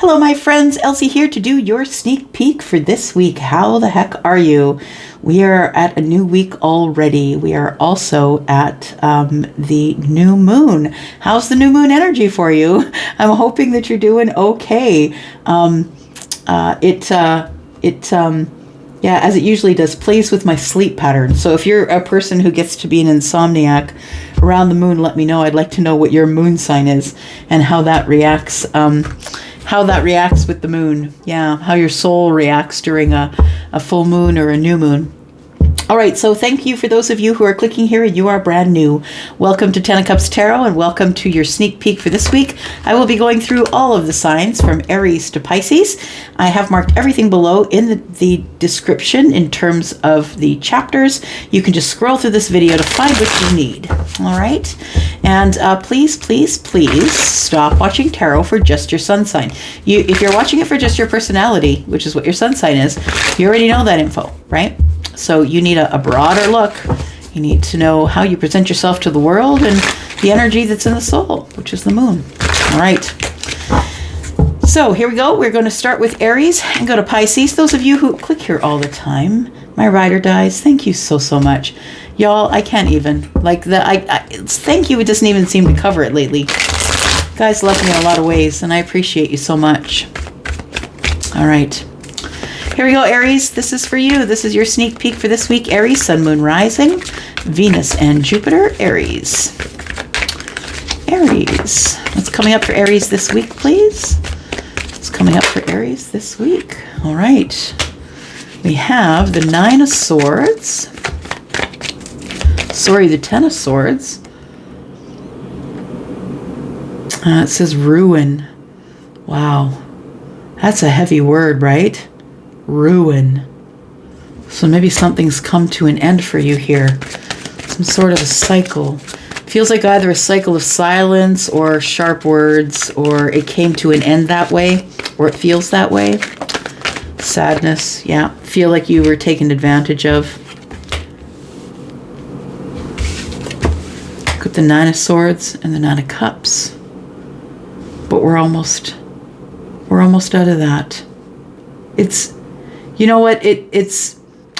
Hello, my friends. Elsie here to do your sneak peek for this week. How the heck are you? We are at a new week already. We are also at the new moon. How's the new moon energy for you? I'm hoping that you're doing okay. Yeah, as it usually does, plays with my sleep pattern. So if you're a person who gets to be an insomniac around the moon, let me know. I'd like to know what your moon sign is and how that reacts. How that reacts with the moon. Yeah, how your soul reacts during a full moon or a new moon. All right, so thank you for those of you who are clicking here and you are brand new. Welcome to Ten of Cups Tarot and welcome to your sneak peek for this week. I will be going through all of the signs from Aries to Pisces. I have marked everything below in the description in terms of the chapters. You can just scroll through this video to find what you need. All right, and please stop watching tarot for just your sun sign. If you're watching it for just your personality, which is what your sun sign is, you already know that info, right? So you need a broader look. You need to know how you present yourself to the world and the energy that's in the soul, which is the moon. All right. So here we go. We're going to start with Aries and go to Pisces. Those of you who click here all the time, my ride or dies, thank you so much. Y'all, I can't even. Like, thank you. It doesn't even seem to cover it lately. You guys love me in a lot of ways, and I appreciate you so much. All right. Here we go, Aries. This is for you. This is your sneak peek for this week. Aries, Sun, Moon, Rising, Venus, and Jupiter. Aries. Aries. What's coming up for Aries this week, please? What's coming up for Aries this week? All right. We have the Nine of Swords. Sorry, the Ten of Swords. It says ruin. Wow. That's a heavy word, right? Ruin. So maybe something's come to an end for you here. Some sort of a cycle. Feels like either a cycle of silence or sharp words, or it came to an end that way, or it feels that way. Sadness, yeah. Feel like you were taken advantage of. Got the Nine of Swords and the Nine of Cups. But we're almost out of that. It's, you know what,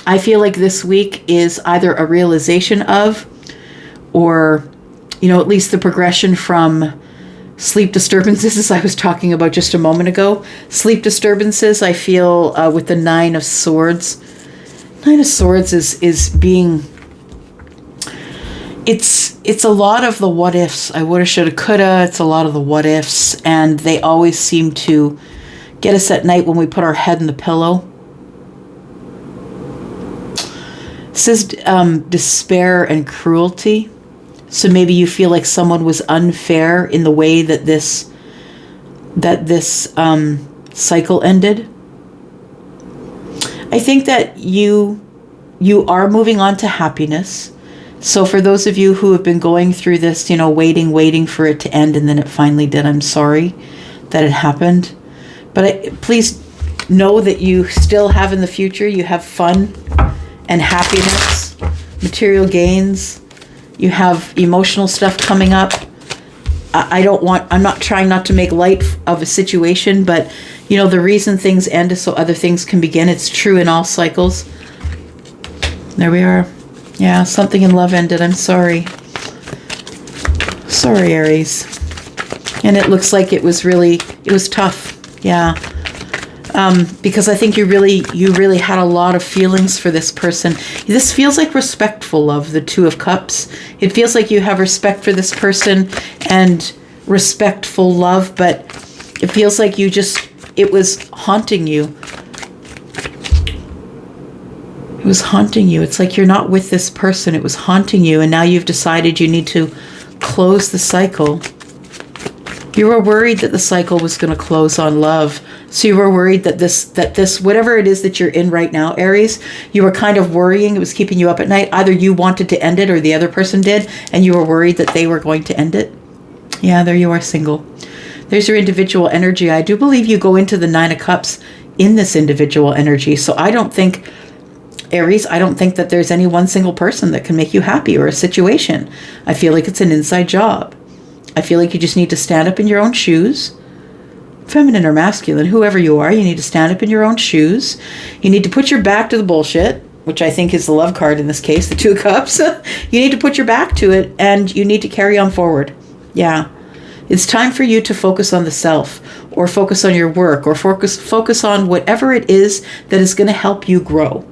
I feel like this week is either a realization of, or, at least the progression from sleep disturbances, as I was talking about just a moment ago. Sleep disturbances, I feel, with the Nine of Swords. Nine of Swords is being, it's a lot of the what ifs. I woulda, shoulda, coulda. It's a lot of the what ifs, and they always seem to get us at night when we put our head in the pillow. It says despair and cruelty. So maybe you feel like someone was unfair in the way that this cycle ended. I think that you are moving on to happiness. So for those of you who have been going through this, waiting for it to end, and then it finally did, I'm sorry that it happened. But please know that you still have in the future, you have fun and happiness, material gains. You have emotional stuff coming up. I'm not trying not to make light of a situation, but the reason things end is so other things can begin. It's true in all cycles. There we are. Yeah, something in love ended. I'm sorry. Sorry, Aries. And it looks like it was tough. Yeah. Because I think you really had a lot of feelings for this person. This feels like respectful love, the Two of Cups. It feels like you have respect for this person and respectful love, but it feels like it was haunting you. It was haunting you. It's like you're not with this person. It was haunting you, and now you've decided you need to close the cycle. You were worried that the cycle was going to close on love. So you were worried that this, whatever it is that you're in right now, Aries, you were kind of worrying. It was keeping you up at night. Either you wanted to end it or the other person did, and you were worried that they were going to end it. Yeah, there you are, single. There's your individual energy. I do believe you go into the Nine of Cups in this individual energy. So I don't think, Aries, I don't think that there's any one single person that can make you happy or a situation. I feel like it's an inside job. I feel like you just need to stand up in your own shoes, feminine or masculine, whoever you are, you need to stand up in your own shoes. You need to put your back to the bullshit, which I think is the love card in this case, the 2 of Cups. You need to put your back to it, and you need to carry on forward. Yeah. It's time for you to focus on the self, or focus on your work, or focus on whatever it is that is going to help you grow.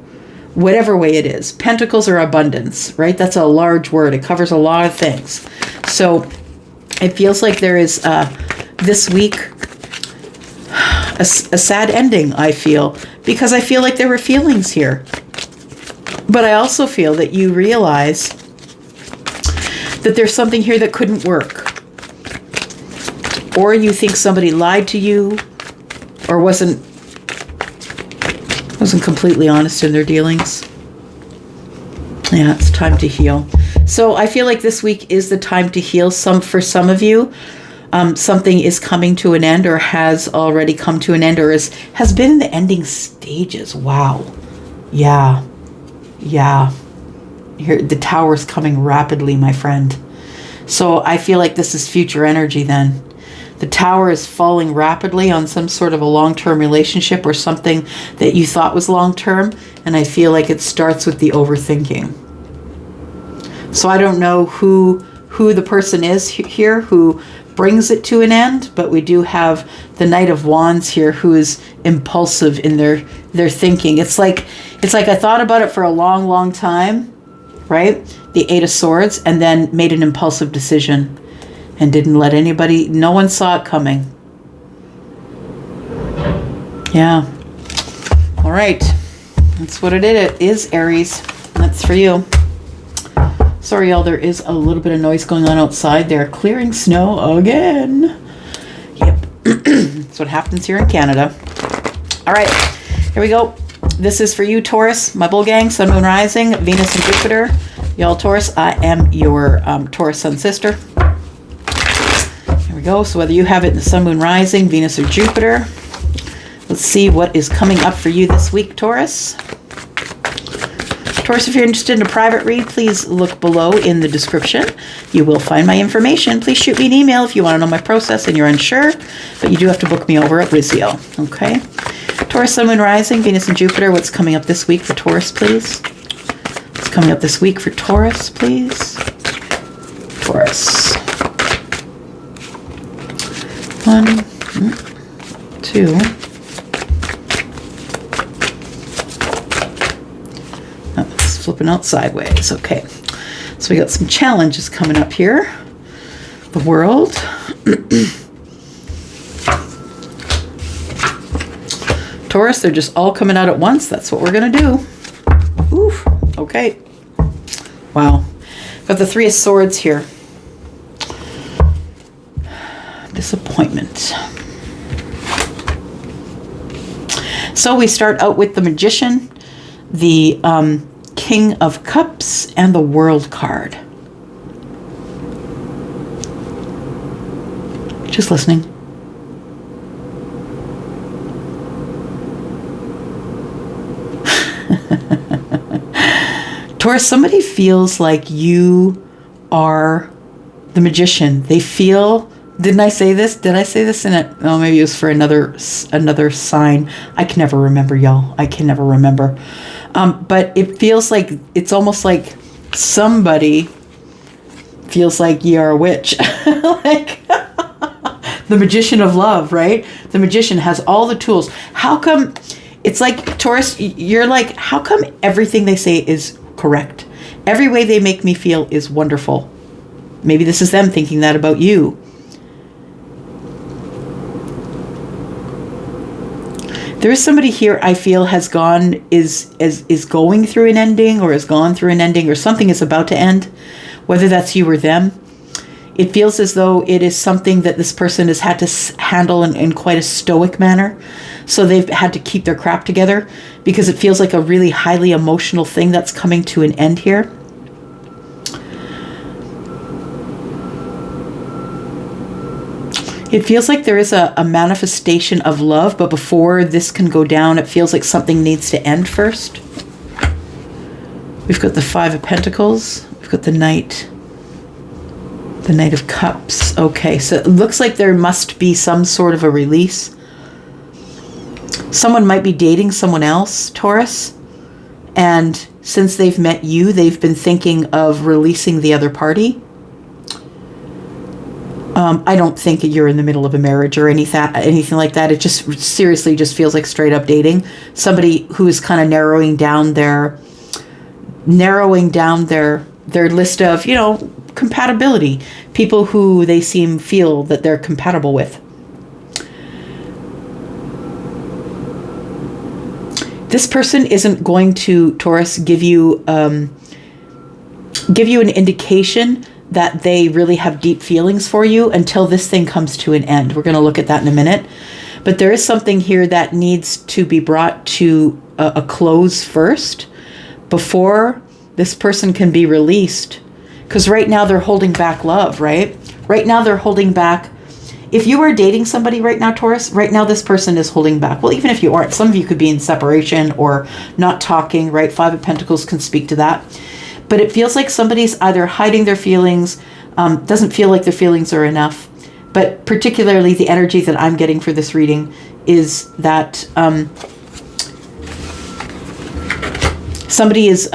Whatever way it is. Pentacles are abundance, right? That's a large word. It covers a lot of things. So it feels like there is this week a sad ending, I feel, because I feel like there were feelings here. But I also feel that you realize that there's something here that couldn't work. Or you think somebody lied to you, or wasn't completely honest in their dealings. Yeah, it's time to heal. So I feel like this week is the time to heal. For some of you, something is coming to an end, or has already come to an end, or has been in the ending stages. Wow. Yeah. Here, the Tower is coming rapidly, my friend. So I feel like this is future energy then. The Tower is falling rapidly on some sort of a long-term relationship, or something that you thought was long-term. And I feel like it starts with the overthinking. So I don't know who the person is here who brings it to an end, but we do have the Knight of Wands here, who is impulsive in their thinking. It's like I thought about it for a long, long time, right? The 8 of Swords, and then made an impulsive decision. And didn't let anybody, no one saw it coming. Yeah. All right. That's what it is, Aries. That's for you. Sorry, y'all, there is a little bit of noise going on outside. They're clearing snow again. Yep. That's what happens here in Canada. All right. Here we go. This is for you, Taurus, my bull gang, Sun, Moon, Rising, Venus, and Jupiter. Y'all, Taurus, I am your Taurus sun sister. Here we go. So whether you have it in the Sun, Moon, Rising, Venus, or Jupiter, let's see what is coming up for you this week, Taurus. Taurus, if you're interested in a private read, please look below in the description. You will find my information. Please shoot me an email if you want to know my process and you're unsure, but you do have to book me over at Wizio. Okay. Taurus, Sun, Moon, Rising, Venus, and Jupiter. What's coming up this week for Taurus, please? What's coming up this week for Taurus, please? Taurus. 1, 2. Oh, it's flipping out sideways. Okay. So we got some challenges coming up here. The world. Taurus, they're just all coming out at once. That's what we're going to do. Oof. Okay. Wow. Got the 3 of Swords here. Disappointment. So we start out with the Magician, the King of Cups, and the World card. Just listening. Taurus, somebody feels like you are the Magician. They feel, didn't I say this? Did I say this in it? Oh, maybe it was for another sign. I can never remember, y'all. I can never remember. But it feels like, it's almost like somebody feels like you are a witch. Like the Magician of Love, right? The Magician has all the tools. How come, it's like, Taurus, you're like, how come everything they say is correct? Every way they make me feel is wonderful. Maybe this is them thinking that about you. There is somebody here I feel has gone, is going through an ending, or has gone through an ending, or something is about to end, whether that's you or them. It feels as though it is something that this person has had to handle in quite a stoic manner. So they've had to keep their crap together, because it feels like a really highly emotional thing that's coming to an end here. It feels like there is a manifestation of love, but before this can go down, it feels like something needs to end first. We've got the 5 of Pentacles. We've got the Knight. The Knight of Cups. Okay, so it looks like there must be some sort of a release. Someone might be dating someone else, Taurus. And since they've met you, they've been thinking of releasing the other party. I don't think you're in the middle of a marriage or anything like that. It just seriously just feels like straight up dating. Somebody who is kind of narrowing down their list of, you know, compatibility. People who they feel that they're compatible with. This person isn't going to, Taurus, give you an indication that they really have deep feelings for you until this thing comes to an end. We're going to look at that in a minute. But there is something here that needs to be brought to a close first before this person can be released. Because right now they're holding back love, right? Right now they're holding back. If you are dating somebody right now, Taurus, right now this person is holding back. Well, even if you aren't, some of you could be in separation or not talking, right? Five of Pentacles can speak to that. But it feels like somebody's either hiding their feelings, doesn't feel like their feelings are enough. But particularly the energy that I'm getting for this reading is that somebody is...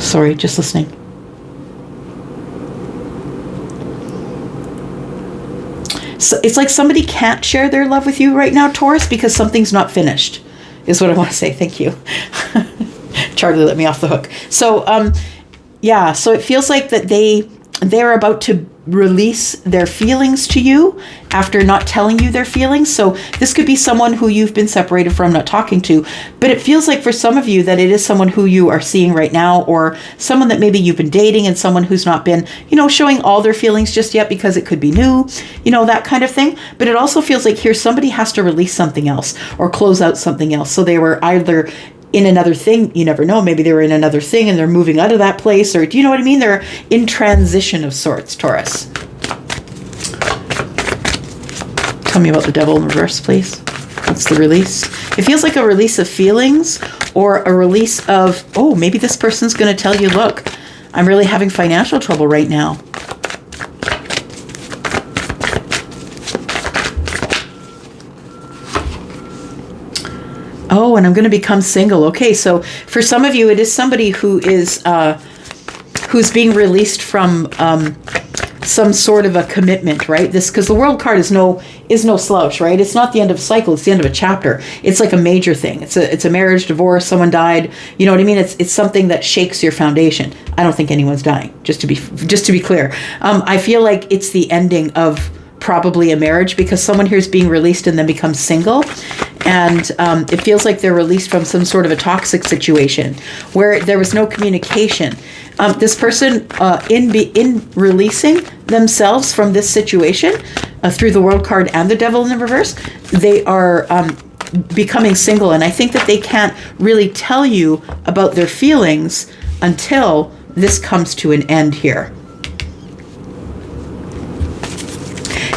sorry, just listening. So it's like somebody can't share their love with you right now, Taurus, because something's not finished. Is what I want to say. Thank you. Charlie let me off the hook. So, yeah, so it feels like that they're about to release their feelings to you after not telling you their feelings. So this could be someone who you've been separated from, not talking to, but it feels like for some of you that it is someone who you are seeing right now, or someone that maybe you've been dating and someone who's not been, you know, showing all their feelings just yet because it could be new, you know, that kind of thing. But it also feels like here somebody has to release something else or close out something else. So they were either in another thing, you never know, maybe they were in another thing and they're moving out of that place, or do you know what I mean? They're in transition of sorts, Taurus. Tell me about the Devil in reverse, please. What's the release? It feels like a release of feelings or a release of, oh, maybe this person's going to tell you, look, I'm really having financial trouble right now. Oh, and I'm going to become single. Okay, so for some of you, it is somebody who is who's being released from some sort of a commitment, right? This, because the World card is no slouch, right? It's not the end of a cycle; it's the end of a chapter. It's like a major thing. It's a marriage, divorce, someone died. You know what I mean? It's something that shakes your foundation. I don't think anyone's dying. Just to be clear, I feel like it's the ending of probably a marriage, because someone here is being released and then becomes single. And it feels like they're released from some sort of a toxic situation where there was no communication. This person, in releasing themselves from this situation through the World card and the Devil in the reverse, they are becoming single. And I think that they can't really tell you about their feelings until this comes to an end here.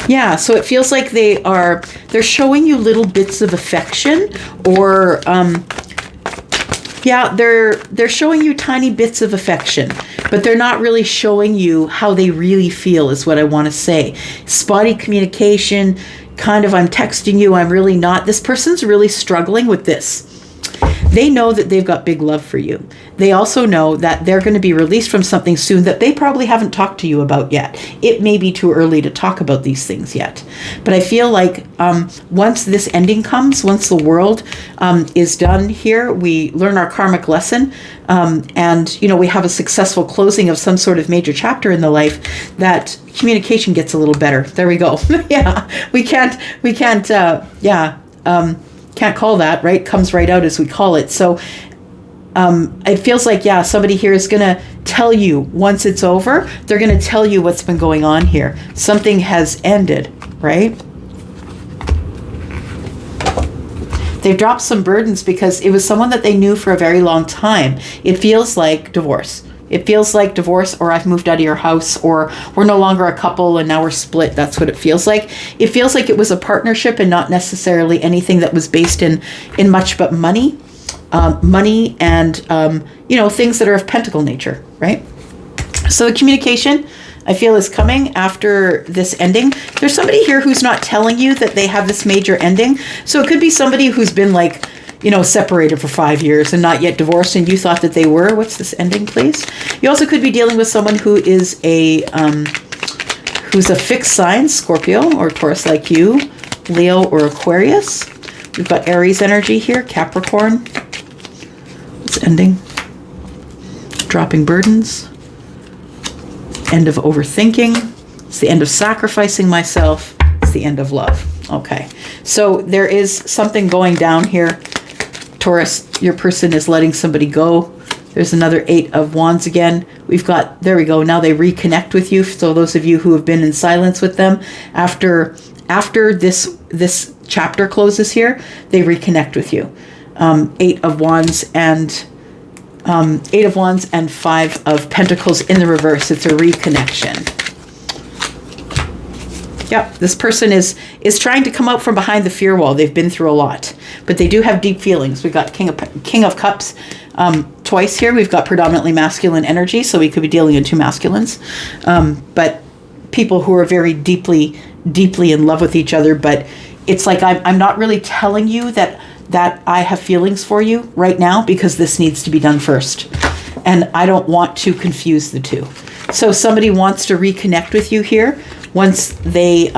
Yeah, so it feels like they're showing you little bits of affection, or they're showing you tiny bits of affection, but they're not really showing you how they really feel, is what I want to say. Spotty communication, kind of, I'm texting you, I'm really not. This person's really struggling with this. They know that they've got big love for you. They also know that they're going to be released from something soon that they probably haven't talked to you about yet. It may be too early to talk about these things yet. But I feel like once this ending comes, once the world is done here, we learn our karmic lesson, and you know, we have a successful closing of some sort of major chapter in the life, that communication gets a little better. There we go. Yeah, we can't call that, right? Comes right out as we call it. So it feels like, yeah, somebody here is going to tell you once it's over, they're going to tell you what's been going on here. Something has ended, right? They've dropped some burdens because it was someone that they knew for a very long time. It feels like divorce. It feels like divorce, or I've moved out of your house, or we're no longer a couple and now we're split. That's what it feels like. It feels like it was a partnership and not necessarily anything that was based in much but money. money, and, things that are of pentacle nature, right? So the communication, I feel, is coming after this ending. There's somebody here who's not telling you that they have this major ending. So it could be somebody who's been separated for 5 years and not yet divorced, and you thought that they were. What's this ending, please? You also could be dealing with someone who is who's a fixed sign, Scorpio or Taurus like you, Leo or Aquarius. We've got Aries energy here, Capricorn. It's ending. Dropping burdens. End of overthinking. It's the end of sacrificing myself. It's the end of love. Okay. So there is something going down here. Taurus, your person is letting somebody go. There's another 8 of Wands again. We've got, there we go. Now they reconnect with you. So those of you who have been in silence with them, after this chapter closes here, they reconnect with you. 8 of Wands and 8 of Wands and 5 of Pentacles in the reverse. It's a reconnection. Yep, this person is trying to come out from behind the fear wall. They've been through a lot, but they do have deep feelings. We've got King of Cups twice here. We've got predominantly masculine energy, so we could be dealing in 2 masculines. But people who are very deeply in love with each other. But it's like I'm not really telling you that I have feelings for you right now, because this needs to be done first. And I don't want to confuse the two. So somebody wants to reconnect with you here once they,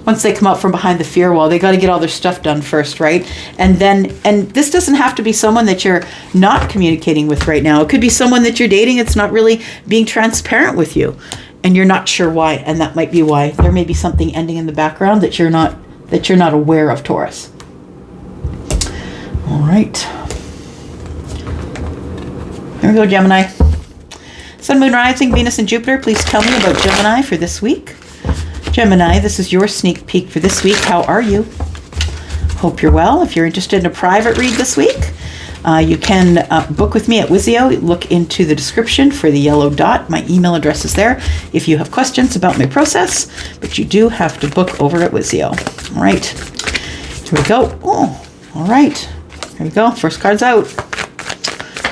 once they come out from behind the fear wall. They got to get all their stuff done first, right? And this doesn't have to be someone that you're not communicating with right now. It could be someone that you're dating. It's not really being transparent with you, and you're not sure why. And that might be why. There may be something ending in the background that you're not aware of, Taurus. All right. Here we go, Gemini. Sun, Moon, Rising, Venus, and Jupiter. Please tell me about Gemini for this week. Gemini, this is your sneak peek for this week. How are you? Hope you're well. If you're interested in a private read this week, you can book with me at Wizio. Look into the description for the yellow dot. My email address is there if you have questions about my process, but you do have to book over at Wizio. All right. Here we go. Oh, all right. Here we go. First card's out.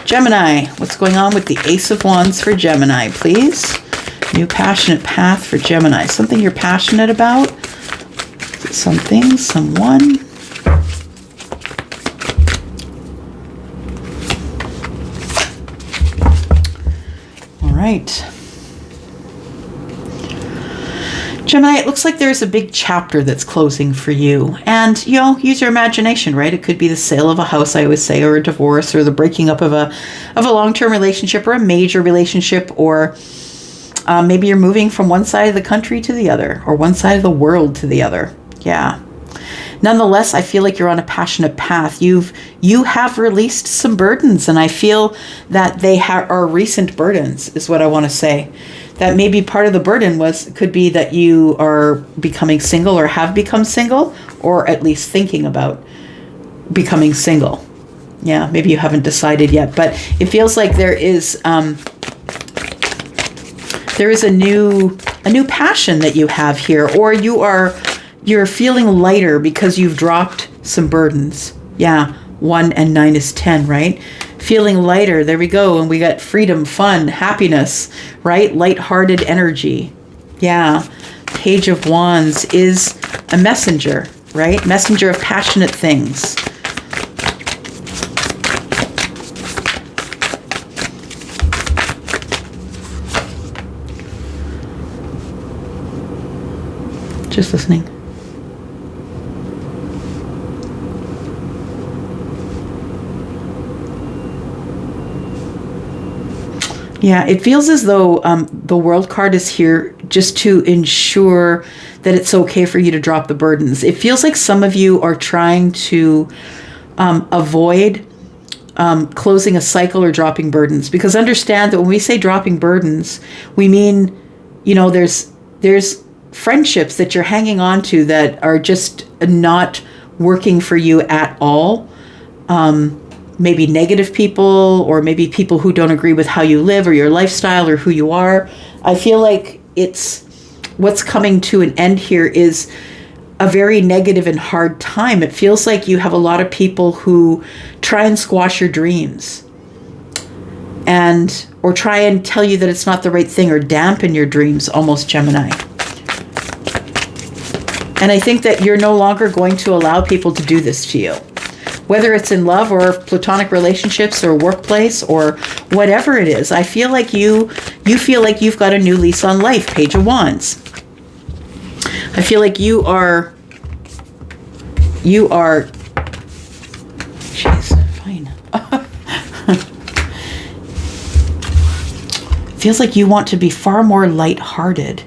Gemini, what's going on with the Ace of Wands for Gemini, please? New passionate path for Gemini. Something you're passionate about? Something, someone? All right. Gemini, it looks like there's a big chapter that's closing for you. And, use your imagination, right? It could be the sale of a house, I always say, or a divorce, or the breaking up of a long-term relationship, or a major relationship, or maybe you're moving from one side of the country to the other, or one side of the world to the other. Yeah. Nonetheless, I feel like you're on a passionate path. You have released some burdens, and I feel that they are recent burdens, is what I want to say. That maybe part of the burden could be that you are becoming single, or have become single, or at least thinking about becoming single. Yeah, maybe you haven't decided yet, but it feels like there is a new passion that you have here, or you're feeling lighter because you've dropped some burdens. Yeah, 1 and 9 is 10, right? Feeling lighter. There we go. And we got freedom, fun, happiness, right? Lighthearted energy. Yeah. Page of Wands is a messenger, right? Messenger of passionate things. Just listening. Yeah, it feels as though the World card is here just to ensure that it's okay for you to drop the burdens. It feels like some of you are trying to avoid closing a cycle or dropping burdens. Because understand that when we say dropping burdens, we mean, there's friendships that you're hanging on to that are just not working for you at all. Maybe negative people, or maybe people who don't agree with how you live or your lifestyle or who you are. I feel like what's coming to an end here is a very negative and hard time. It feels like you have a lot of people who try and squash your dreams, and or try and tell you that it's not the right thing, or dampen your dreams, almost, Gemini. And I think that you're no longer going to allow people to do this to you, whether it's in love or platonic relationships or workplace or whatever it is. I feel like you feel like you've got a new lease on life, Page of Wands. I feel like you are, jeez, fine. Feels like you want to be far more lighthearted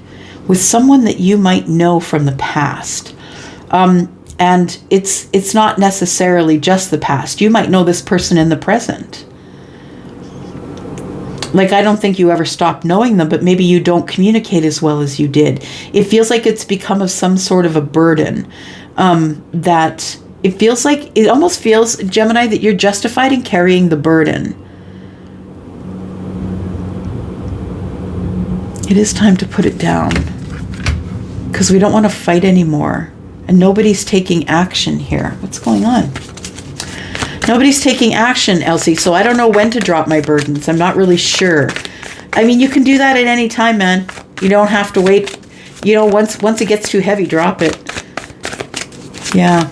with someone that you might know from the past. And it's not necessarily just the past. You might know this person in the present. Like, I don't think you ever stopped knowing them, but maybe you don't communicate as well as you did. It feels like it's become of some sort of a burden, that it feels like, it almost feels, Gemini, that you're justified in carrying the burden. It is time to put it down, because we don't want to fight anymore. And nobody's taking action here. What's going on? Nobody's taking action, Elsie, so I don't know when to drop my burdens. I'm not really sure. I mean, you can do that at any time, man. You don't have to wait. You know, once it gets too heavy, drop it. Yeah.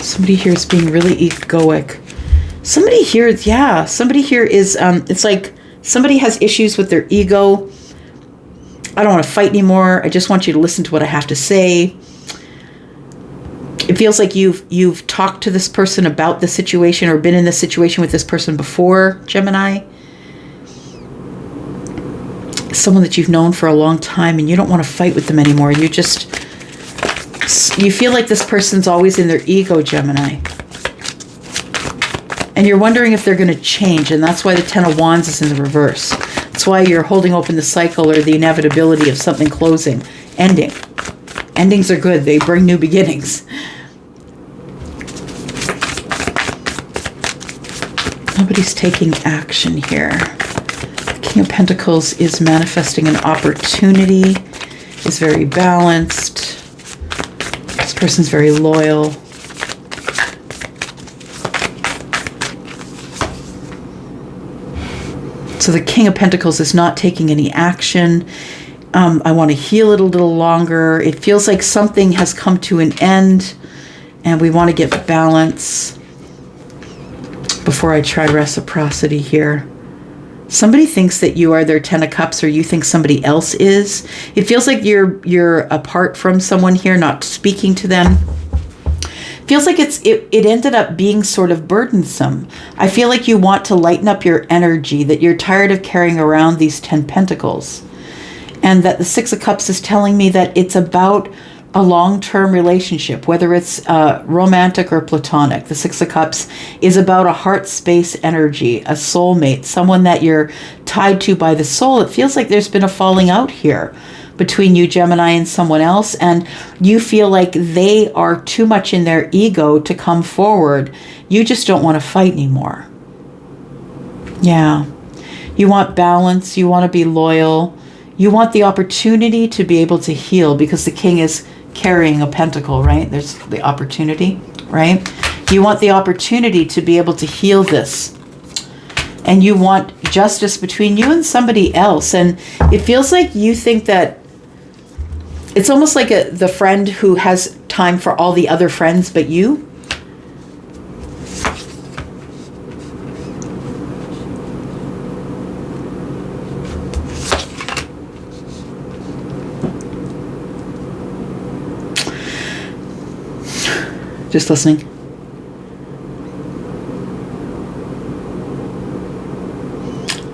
Somebody here is being really egoic. Somebody here is, it's like somebody has issues with their ego. I don't want to fight anymore. I just want you to listen to what I have to say. It feels like you've talked to this person about the situation, or been in this situation with this person before, Gemini. Someone that you've known for a long time, and you don't want to fight with them anymore. You feel like this person's always in their ego, Gemini. And you're wondering if they're going to change, and that's why the Ten of Wands is in the reverse. That's why you're holding open the cycle, or the inevitability of something closing, ending. Endings are good. They bring new beginnings. Nobody's taking action here. The King of Pentacles is manifesting an opportunity, is very balanced. This person's very loyal. So the King of Pentacles is not taking any action. I want to heal it a little longer. It feels like something has come to an end, and we want to get balance before I try reciprocity here. Somebody thinks that you are their Ten of Cups, or you think somebody else is. It feels like you're apart from someone here, not speaking to them. Feels like it ended up being sort of burdensome. I feel like you want to lighten up your energy, that you're tired of carrying around these 10 pentacles. And that the Six of Cups is telling me that it's about a long-term relationship, whether it's romantic or platonic. The Six of Cups is about a heart space energy, a soulmate, someone that you're tied to by the soul. It feels like there's been a falling out here between you, Gemini, and someone else, and you feel like they are too much in their ego to come forward. You just don't want to fight anymore. Yeah. You want balance. You want to be loyal. You want the opportunity to be able to heal, because the King is carrying a pentacle, right? There's the opportunity, right? You want the opportunity to be able to heal this. And you want justice between you and somebody else. And it feels like you think that it's almost like the friend who has time for all the other friends but you. Just listening.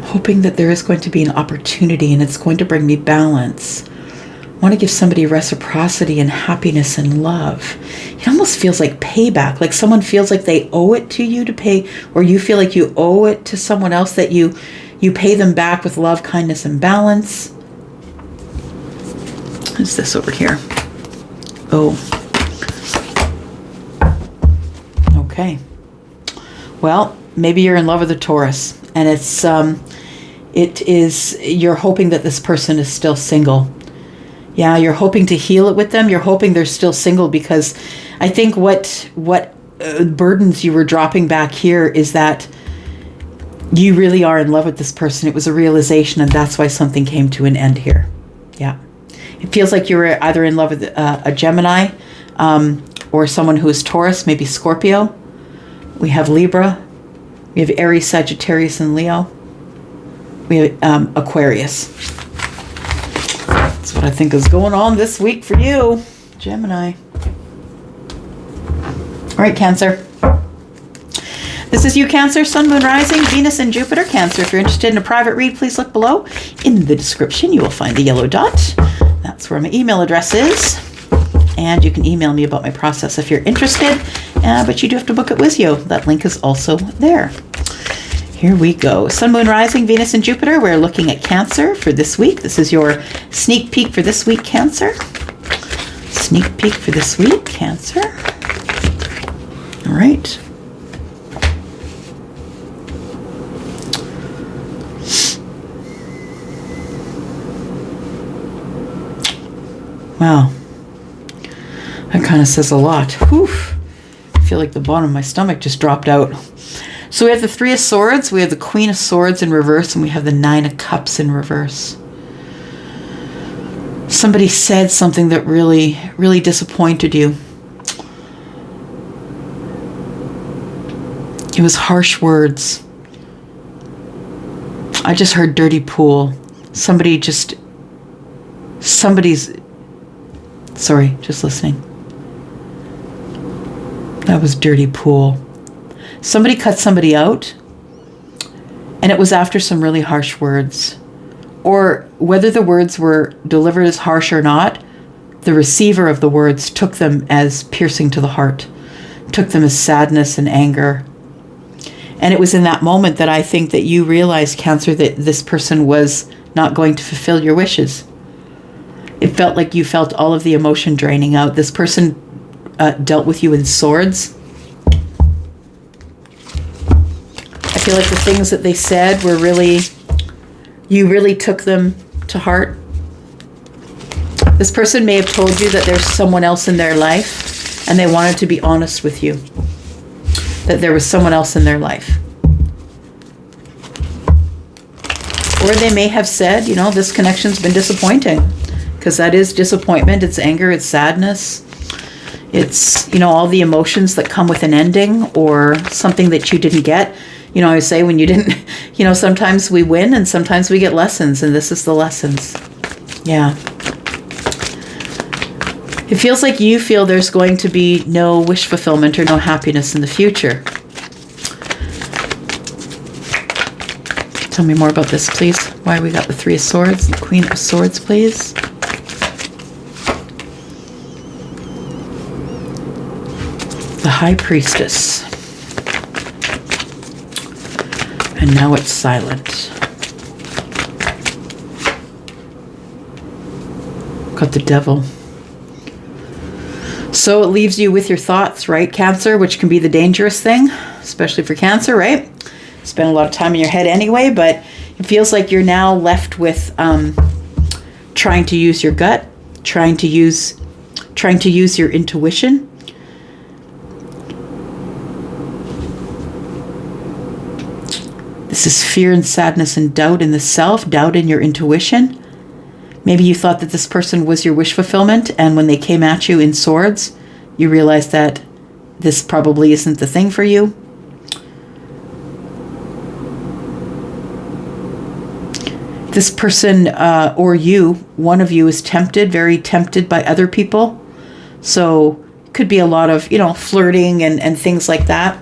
Hoping that there is going to be an opportunity, and it's going to bring me balance. I want to give somebody reciprocity and happiness and love. It almost feels like payback, like someone feels like they owe it to you to pay, or you feel like you owe it to someone else, that you pay them back with love, kindness, and balance. What is this over here? Oh. Okay. Well, maybe you're in love with a Taurus, and you're hoping that this person is still single. Yeah, you're hoping to heal it with them. You're hoping they're still single, because I think what burdens you were dropping back here is that you really are in love with this person. It was a realization, and that's why something came to an end here. Yeah. It feels like you were either in love with a Gemini or someone who is Taurus, maybe Scorpio. We have Libra. We have Aries, Sagittarius, and Leo. We have Aquarius. That's what I think is going on this week for you, Gemini. All right, Cancer. This is you, Cancer, Sun, Moon, Rising, Venus, and Jupiter. Cancer, if you're interested in a private read, please look below. In the description, you will find the yellow dot. That's where my email address is. And you can email me about my process if you're interested. But you do have to book it with you. That link is also there. Here we go. Sun, Moon, Rising, Venus, and Jupiter. We're looking at Cancer for this week. This is your sneak peek for this week, Cancer. Sneak peek for this week, Cancer. All right. Wow. That kind of says a lot. Whew. I feel like the bottom of my stomach just dropped out. So we have the Three of Swords, we have the Queen of Swords in reverse, and we have the Nine of Cups in reverse. Somebody said something that really, really disappointed you. It was harsh words. I just heard dirty pool. Somebody's, sorry, just listening. That was dirty pool. Somebody cut somebody out, and it was after some really harsh words. Or whether the words were delivered as harsh or not, the receiver of the words took them as piercing to the heart, took them as sadness and anger. And it was in that moment that I think that you realized, Cancer, that this person was not going to fulfill your wishes. It felt like you felt all of the emotion draining out. This person dealt with you in swords. I feel like the things that they said were really, you really took them to heart. This person may have told you that there's someone else in their life, and they wanted to be honest with you. That there was someone else in their life. Or they may have said, you know, this connection's been disappointing. Because that is disappointment, it's anger, it's sadness. It's, you know, all the emotions that come with an ending or something that you didn't get. You know, I say when you didn't, you know, sometimes we win and sometimes we get lessons, and this is the lessons. Yeah. It feels like you feel there's going to be no wish fulfillment or no happiness in the future. Tell me more about this, please. Why we got the Three of Swords and the Queen of Swords, please. The High Priestess. And now it's silent. Got the Devil. So it leaves you with your thoughts, right, Cancer, which can be the dangerous thing, especially for Cancer, right? Spend a lot of time in your head anyway, but it feels like you're now left with trying to use your gut, trying to use your intuition. This is fear and sadness and doubt in the self, doubt in your intuition. Maybe you thought that this person was your wish fulfillment, and when they came at you in swords, you realized that this probably isn't the thing for you. This person or you, one of you, is tempted, very tempted by other people. So it could be a lot of, you know, flirting and things like that.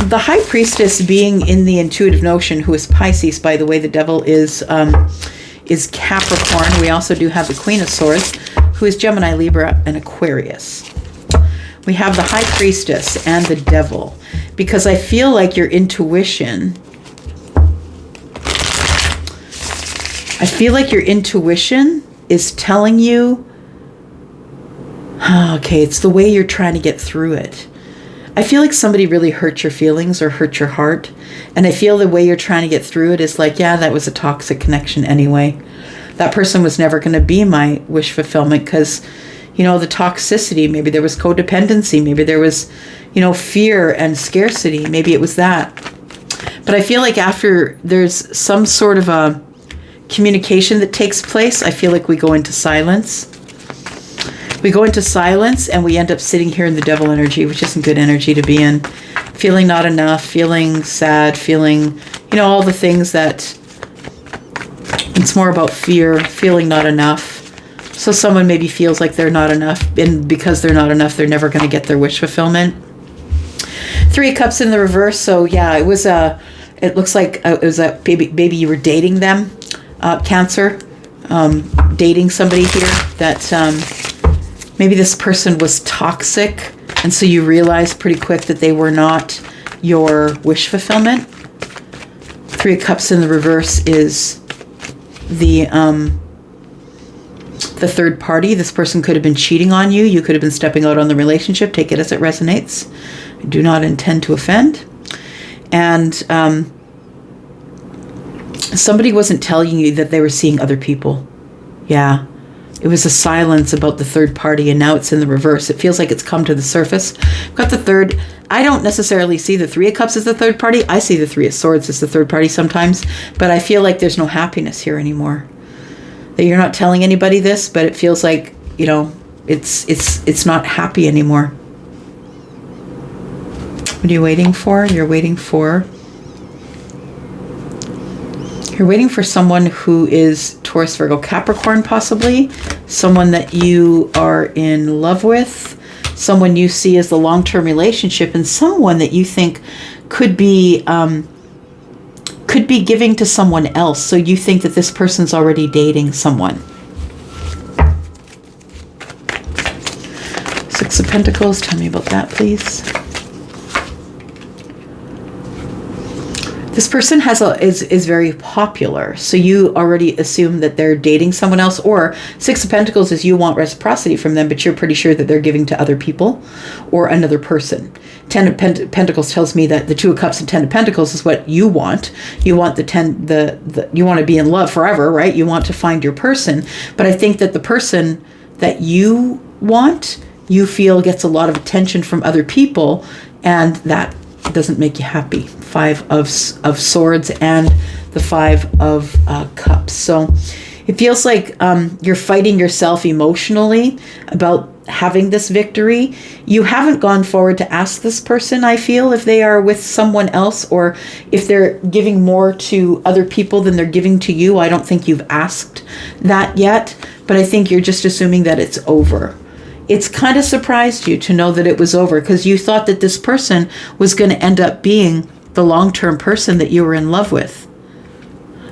The High Priestess being in the intuitive notion, who is Pisces, by the way, the Devil is Capricorn. We also do have the Queen of Swords, who is Gemini, Libra, and Aquarius. We have the High Priestess and the Devil, because I feel like your intuition, is telling you, okay, it's the way you're trying to get through it. I feel like somebody really hurt your feelings or hurt your heart. And I feel the way you're trying to get through it is like, yeah, that was a toxic connection anyway. that person was never going to be my wish fulfillment because, you know, the toxicity, maybe there was codependency, maybe there was, you know, fear and scarcity. Maybe it was that. But I feel like after there's some sort of a communication that takes place, I feel like we go into silence. We go into silence and we end up sitting here in the devil energy, which isn't good energy to be in. Feeling not enough, feeling sad, feeling, you know, all the things that, it's more about fear, feeling not enough. So someone maybe feels like they're not enough, and because they're not enough, they're never going to get their wish fulfillment. 3 of Cups in the reverse. So yeah, it was it looks like it was a baby you were dating them, Cancer, dating somebody here that, maybe this person was toxic, and so you realized pretty quick that they were not your wish fulfillment. 3 of Cups in the reverse is the third party. This person could have been cheating on you. You could have been stepping out on the relationship. Take it as it resonates. I do not intend to offend. And somebody wasn't telling you that they were seeing other people. Yeah. It was a silence about the third party, and now it's in the reverse. It feels like it's come to the surface. I've got the third. I don't necessarily see the 3 of Cups as the third party. I see the 3 of Swords as the third party sometimes, but I feel like there's no happiness here anymore. That you're not telling anybody this, but it feels like, you know, it's not happy anymore. What are you waiting for? You're waiting for someone who is Taurus, Virgo, Capricorn, possibly. Someone that you are in love with. Someone you see as the long-term relationship, and someone that you think could be giving to someone else. So you think that this person's already dating someone. 6 of Pentacles. Tell me about that, please. This person is very popular, so you already assume that they're dating someone else, or 6 of Pentacles is you want reciprocity from them, but you're pretty sure that they're giving to other people or another person. 10 of Pentacles tells me that the 2 of Cups and 10 of Pentacles is what you want. You want you want to be in love forever, right? You want to find your person, but I think that the person that you want, you feel gets a lot of attention from other people, and that doesn't make you happy. 5 of Swords and the 5 of Cups. So it feels like you're fighting yourself emotionally about having this victory. You haven't gone forward to ask this person, I feel, if they are with someone else or if they're giving more to other people than they're giving to you. I don't think you've asked that yet, but I think you're just assuming that it's over. It's kind of surprised you to know that it was over, because you thought that this person was going to end up being the long-term person that you were in love with.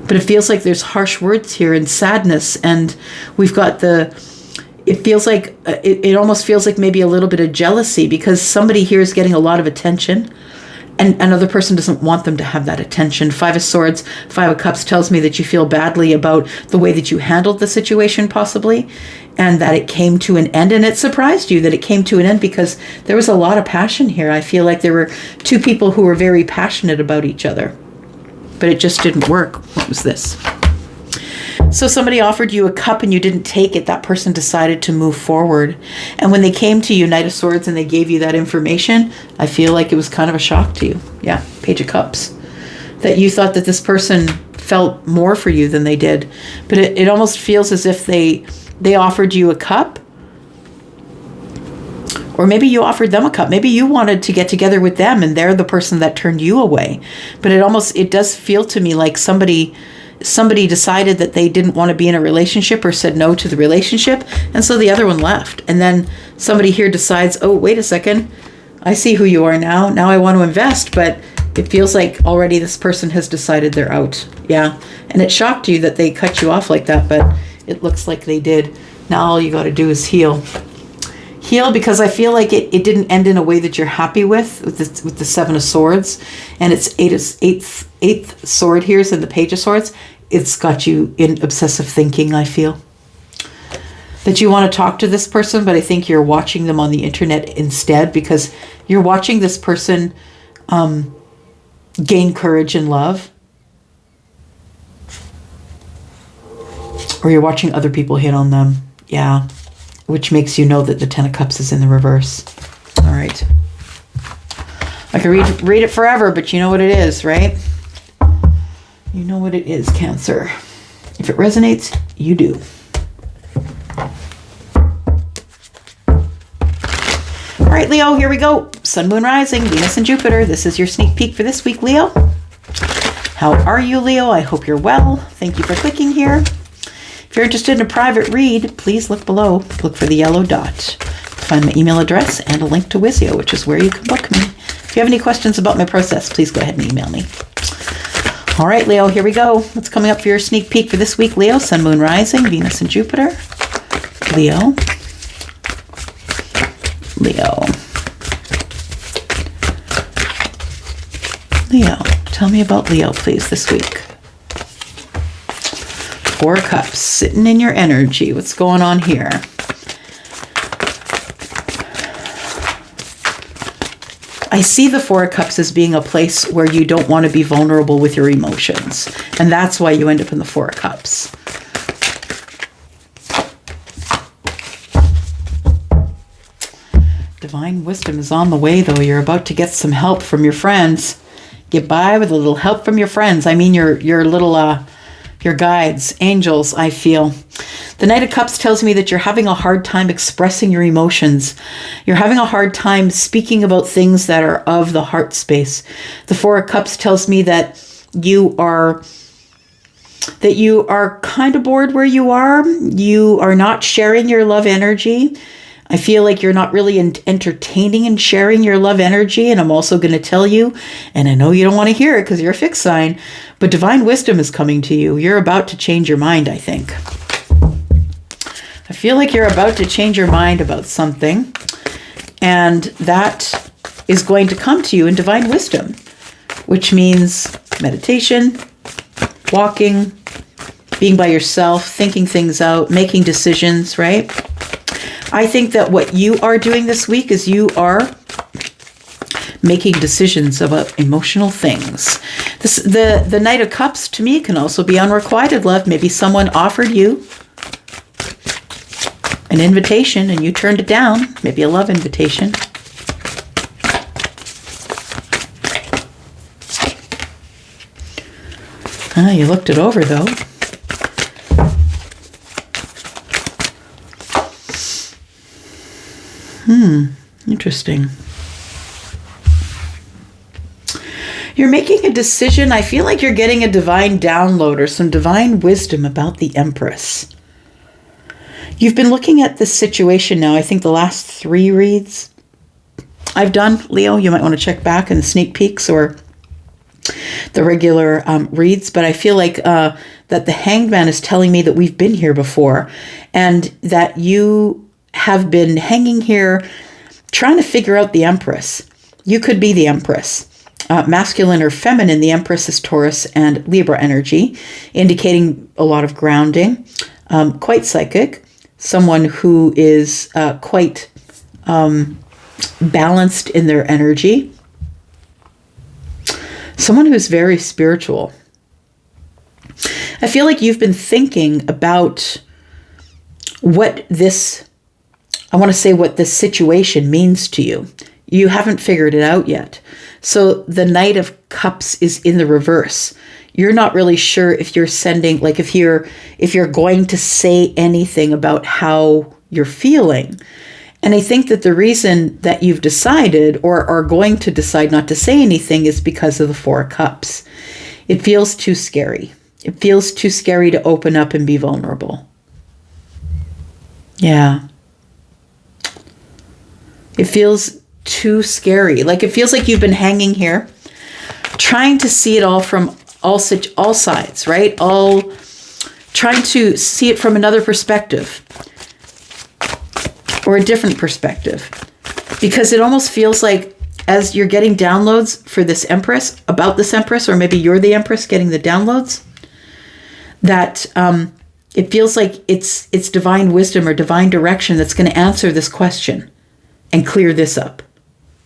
But it feels like there's harsh words here and sadness, and we've got it feels like, it almost feels like maybe a little bit of jealousy, because somebody here is getting a lot of attention and another person doesn't want them to have that attention. 5 of Swords, 5 of Cups tells me that you feel badly about the way that you handled the situation, possibly, and that it came to an end. And it surprised you that it came to an end because there was a lot of passion here. I feel like there were 2 people who were very passionate about each other, but it just didn't work. What was this? So somebody offered you a cup and you didn't take it. That person decided to move forward. And when they came to you, Knight of Swords, and they gave you that information, I feel like it was kind of a shock to you. Yeah, Page of Cups. That you thought that this person felt more for you than they did. But it almost feels as if they offered you a cup. Or maybe you offered them a cup. Maybe you wanted to get together with them and they're the person that turned you away. But it does feel to me like somebody decided that they didn't want to be in a relationship or said no to the relationship, and so the other one left. And then somebody here decides, oh, wait a second, I see who you are now. Now I want to invest, but it feels like already this person has decided they're out. Yeah. And it shocked you that they cut you off like that, but it looks like they did. Now all you got to do is heal. Heal, because I feel like it didn't end in a way that you're happy with the 7 of Swords, and it's eighth sword here is in the Page of Swords. It's got you in obsessive thinking, I feel. That you want to talk to this person, but I think you're watching them on the internet instead, because you're watching this person gain courage and love. Or you're watching other people hit on them. Yeah. Which makes you know that the Ten of Cups is in the reverse. All right. I can read it forever, but you know what it is, right? You know what it is, Cancer. If it resonates, you do. All right, Leo, here we go. Sun, Moon, Rising, Venus, and Jupiter. This is your sneak peek for this week, Leo. How are you, Leo? I hope you're well. Thank you for clicking here. If you're interested in a private read, please look below. Look for the yellow dot. Find my email address and a link to Wizio, which is where you can book me. If you have any questions about my process, please go ahead and email me. All right, Leo, here we go. What's coming up for your sneak peek for this week, Leo? Sun, Moon, Rising, Venus, and Jupiter. Leo. Leo. Leo. Tell me about Leo, please, this week. Four of Cups, sitting in your energy. What's going on here? I see the Four of Cups as being a place where you don't want to be vulnerable with your emotions. And that's why you end up in the Four of Cups. Divine wisdom is on the way, though. You're about to get some help from your friends. Get by with a little help from your friends. I mean, your little, your guides, angels, I feel. The Knight of Cups tells me that you're having a hard time expressing your emotions. You're having a hard time speaking about things that are of the heart space. The Four of Cups tells me that you are kind of bored where you are. You are not sharing your love energy. I feel like you're not really entertaining and sharing your love energy. And I'm also going to tell you, and I know you don't want to hear it because you're a fixed sign, but divine wisdom is coming to you. You're about to change your mind, I think. I feel like you're about to change your mind about something, and that is going to come to you in divine wisdom, which means meditation, walking, being by yourself, thinking things out, making decisions, right? I think that what you are doing this week is you are making decisions about emotional things. The Knight of Cups, to me, can also be unrequited love. Maybe someone offered you an invitation and you turned it down. Maybe a love invitation. You looked it over, though. Interesting. You're making a decision. I feel like you're getting a divine download or some divine wisdom about the Empress. You've been looking at this situation now. I think the last 3 reads I've done, Leo, you might want to check back in the sneak peeks or the regular reads. But I feel like that the Hanged Man is telling me that we've been here before and that you have been hanging here trying to figure out the Empress. You could be the Empress. Masculine or feminine, the Empress is Taurus and Libra energy, indicating a lot of grounding, quite psychic, someone who is quite balanced in their energy, someone who's very spiritual. I feel like you've been thinking about what this situation means to you. You haven't figured it out yet. So the Knight of Cups is in the reverse. You're not really sure if you're sending, like if you're going to say anything about how you're feeling. And I think that the reason that you've decided or are going to decide not to say anything is because of the Four of Cups. It feels too scary. It feels too scary to open up and be vulnerable. Yeah. It feels too scary. Like it feels like you've been hanging here, trying to see it all from all sides, right? All trying to see it from another perspective or a different perspective, because it almost feels like as you're getting downloads for this Empress, about this Empress, or maybe you're the Empress getting the downloads, that it feels like it's divine wisdom or divine direction that's going to answer this question and clear this up.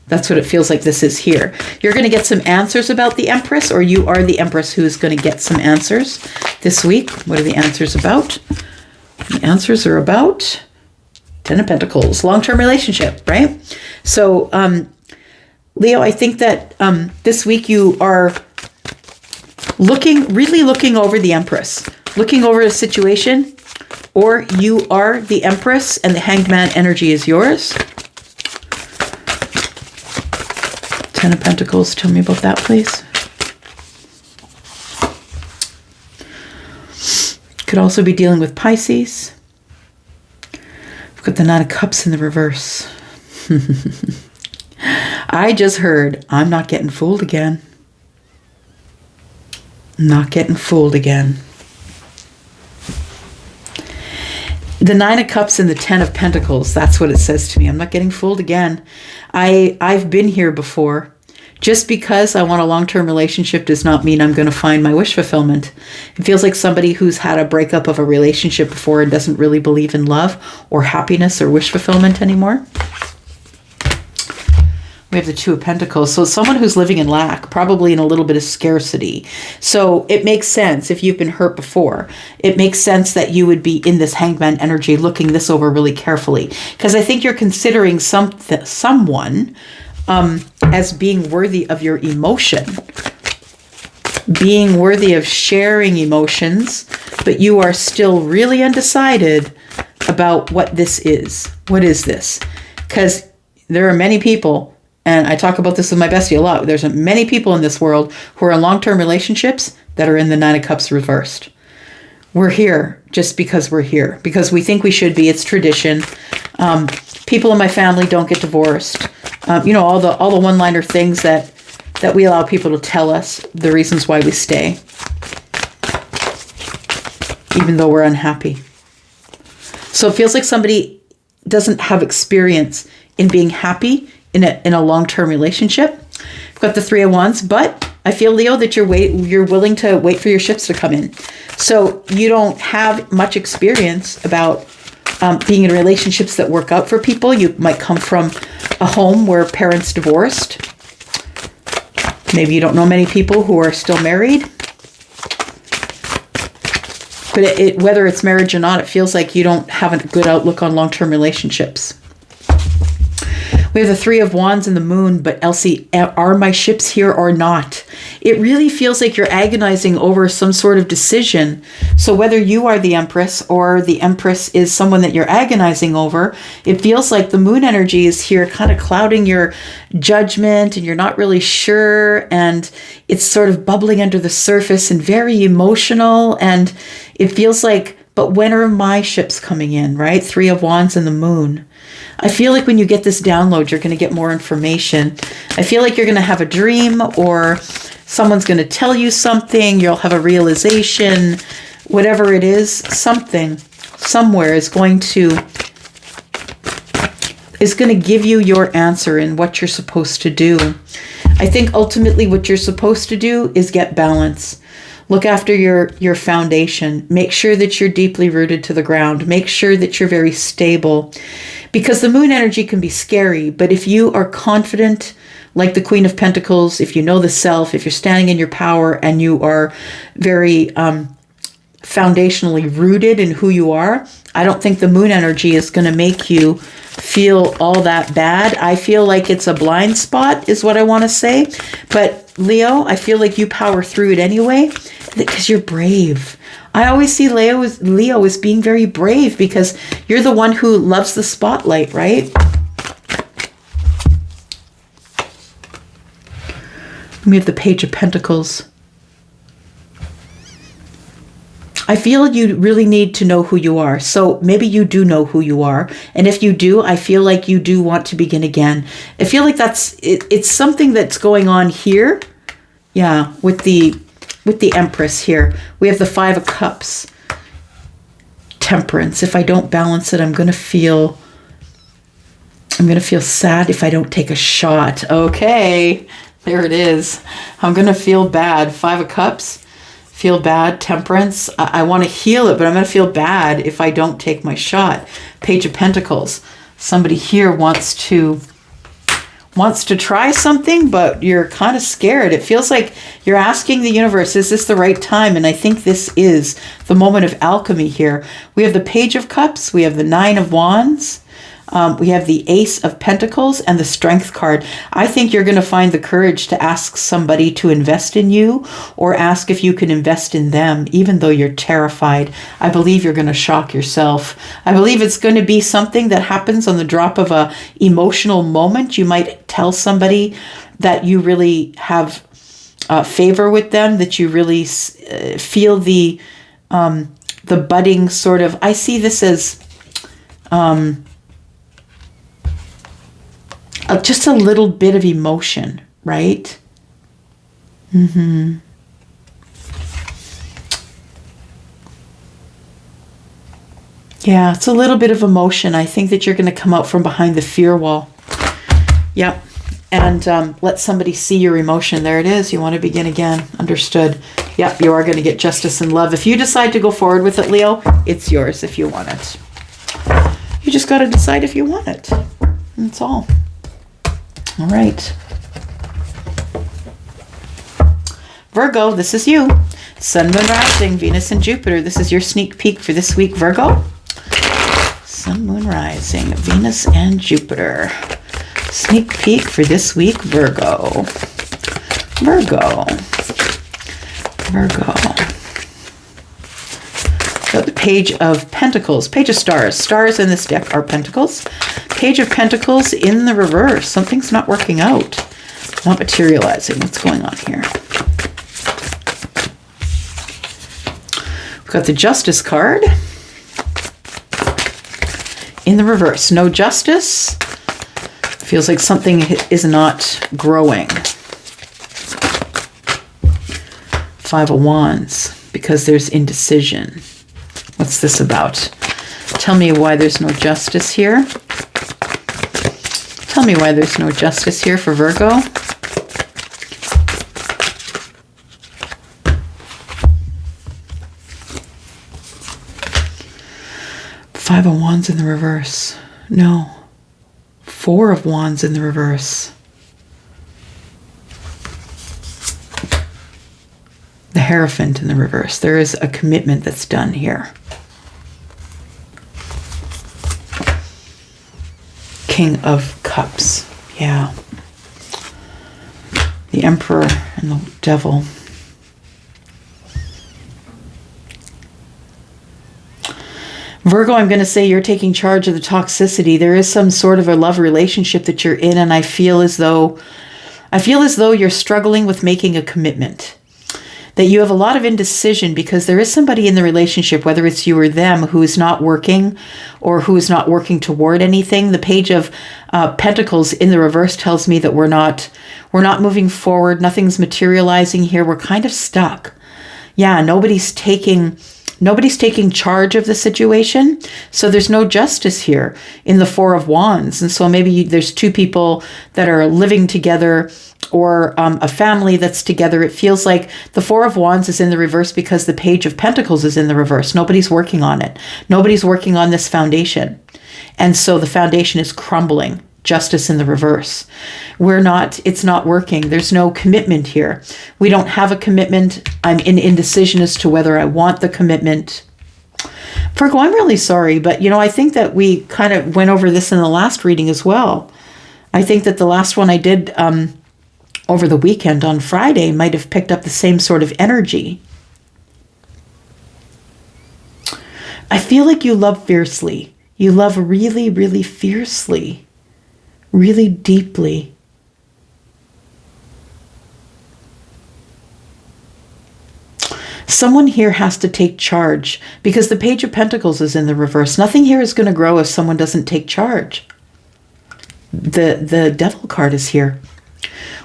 That's what it feels like this is here. You're going to get some answers about the Empress, or you are the Empress who's going to get some answers this week. What are the answers about? The answers are about Ten of Pentacles, long-term relationship, right? So, Leo, I think that this week you are really looking over the Empress, looking over a situation, or you are the Empress and the Hanged Man energy is yours. Ten of Pentacles, tell me about that, please. Could also be dealing with Pisces. We've got the Nine of Cups in the reverse. I just heard, I'm not getting fooled again. Not getting fooled again. The Nine of Cups and the Ten of Pentacles, that's what it says to me. I'm not getting fooled again. I've been here before. Just because I want a long-term relationship does not mean I'm going to find my wish fulfillment. It feels like somebody who's had a breakup of a relationship before and doesn't really believe in love or happiness or wish fulfillment anymore. We have the Two of Pentacles. So someone who's living in lack, probably in a little bit of scarcity. So it makes sense if you've been hurt before. It makes sense that you would be in this Hangman energy looking this over really carefully. Because I think you're considering someone as being worthy of your emotion. Being worthy of sharing emotions. But you are still really undecided about what this is. What is this? Because there are many people, and I talk about this with my bestie a lot. There's many people in this world who are in long-term relationships that are in the Nine of Cups reversed. We're here just because we're here. Because we think we should be. It's tradition. People in my family don't get divorced. All the one-liner things that we allow people to tell us the reasons why we stay. Even though we're unhappy. So it feels like somebody doesn't have experience in being happy in a long-term relationship. I've got the Three of Wands, but I feel, Leo, that you're willing to wait for your ships to come in. So you don't have much experience about being in relationships that work out for people. You might come from a home where parents divorced. Maybe you don't know many people who are still married. But whether it's marriage or not, it feels like you don't have a good outlook on long-term relationships. We have the Three of Wands and the Moon, but Elsie, are my ships here or not? It really feels like you're agonizing over some sort of decision. So whether you are the Empress or the Empress is someone that you're agonizing over, it feels like the Moon energy is here kind of clouding your judgment and you're not really sure. And it's sort of bubbling under the surface and very emotional. And it feels like, but when are my ships coming in, right? Three of Wands and the Moon. I feel like when you get this download, you're going to get more information. I feel like you're going to have a dream or someone's going to tell you something. You'll have a realization, whatever it is, something somewhere is going to give you your answer in what you're supposed to do. I think ultimately what you're supposed to do is get balance. Look after your foundation. Make sure that you're deeply rooted to the ground. Make sure that you're very stable. Because the Moon energy can be scary, but if you are confident, like the Queen of Pentacles, if you know the self, if you're standing in your power and you are very foundationally rooted in who you are, I don't think the Moon energy is going to make you feel all that bad. I feel like it's a blind spot is what I want to say. But Leo, I feel like you power through it anyway because you're brave. I always see Leo as being very brave because you're the one who loves the spotlight, right? We have the Page of Pentacles. I feel you really need to know who you are. So maybe you do know who you are. And if you do, I feel like you do want to begin again. I feel like it's something that's going on here. Yeah, with the Empress here. We have the Five of Cups. Temperance. If I don't balance it, I'm going to feel sad if I don't take a shot. Okay, there it is. I'm going to feel bad. Five of Cups. Feel bad. Temperance. I want to heal it, but I'm going to feel bad if I don't take my shot. Page of Pentacles. Somebody here wants to wants to try something, but you're kind of scared. It feels like you're asking the universe, is this the right time? And I think this is the moment of alchemy here. We have the Page of Cups, we have the Nine of Wands, we have the Ace of Pentacles and the Strength card. I think you're going to find the courage to ask somebody to invest in you, or ask if you can invest in them, even though you're terrified. I believe you're going to shock yourself. I believe it's going to be something that happens on the drop of a emotional moment. You might tell somebody that you really have favor with them, that you really feel the budding sort of, I see this as just a little bit of emotion, right? Yeah, it's a little bit of emotion. I think that you're going to come out from behind the fear wall. Yep. And let somebody see your emotion. There it is. You want to begin again. Understood. Yep, you are going to get justice and love. If you decide to go forward with it, Leo, it's yours if you want it. You just got to decide if you want it. That's all. All right. Virgo, this is you. Sun, Moon, Rising, Venus, and Jupiter. This is your sneak peek for this week, Virgo. Sun, Moon, Rising, Venus, and Jupiter. Sneak peek for this week, Virgo. Virgo. Got the Page of Pentacles. Page of Stars. Stars in this deck are Pentacles. Page of Pentacles in the reverse. Something's not working out. Not materializing. What's going on here? We've got the Justice card in the reverse. No justice. Feels like something is not growing. Five of Wands, because there's indecision. What's this about? Tell me why there's no justice here. Tell me why there's no justice here for Virgo. Five of Wands in the reverse. No. Four of Wands in the reverse. The Hierophant in the reverse. There is a commitment that's done here. King of Cups. Yeah. The Emperor and the Devil. Virgo, I'm going to say you're taking charge of the toxicity. There is some sort of a love relationship that you're in, and I feel as though you're struggling with making a commitment. That you have a lot of indecision because there is somebody in the relationship, whether it's you or them, who is not working or who is not working toward anything. The Page of Pentacles in the reverse tells me that we're not moving forward. Nothing's materializing here. We're kind of stuck. Yeah, nobody's taking charge of the situation. So there's no justice here in the Four of Wands. And so maybe there's two people that are living together, or a family that's together. It feels like the Four of Wands is in the reverse because the Page of Pentacles is in the reverse. Nobody's working on it. Nobody's working on this foundation. And so the foundation is crumbling. Justice in the reverse. It's not working. There's no commitment here. We don't have a commitment. I'm in indecision as to whether I want the commitment. Virgo, I'm really sorry, but I think that we kind of went over this in the last reading as well. I think that the last one I did over the weekend on Friday might have picked up the same sort of energy. I feel like you love fiercely. You love really, really fiercely, really deeply. Someone here has to take charge because the Page of Pentacles is in the reverse. Nothing here is going to grow if someone doesn't take charge. The Devil card is here.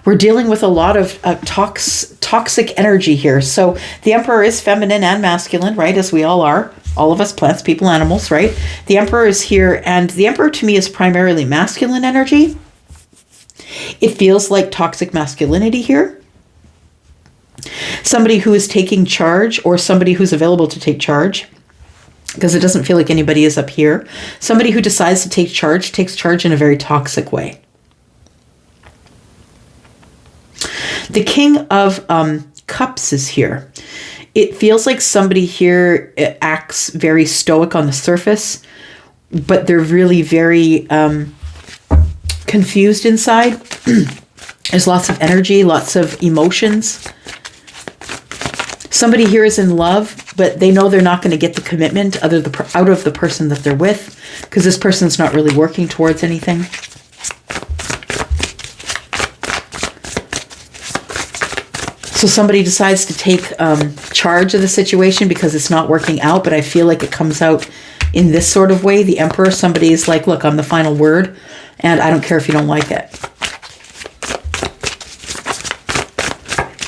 We're dealing with a lot of toxic energy here. So the Emperor is feminine and masculine, right? As we all are. All of us, plants, people, animals, right? The Emperor is here, and the Emperor to me is primarily masculine energy. It feels like toxic masculinity here. Somebody who is taking charge, or somebody who's available to take charge, because it doesn't feel like anybody is up here. Somebody who decides to take charge takes charge in a very toxic way. The King of Cups is here. It feels like somebody here acts very stoic on the surface, but they're really very confused inside. There's lots of energy, lots of emotions. Somebody here is in love, but they know they're not going to get the commitment out of the person that they're with, because this person's not really working towards anything. So somebody decides to take charge of the situation because it's not working out, but I feel like it comes out in this sort of way. The Emperor, somebody is like, look, I'm the final word, and I don't care if you don't like it.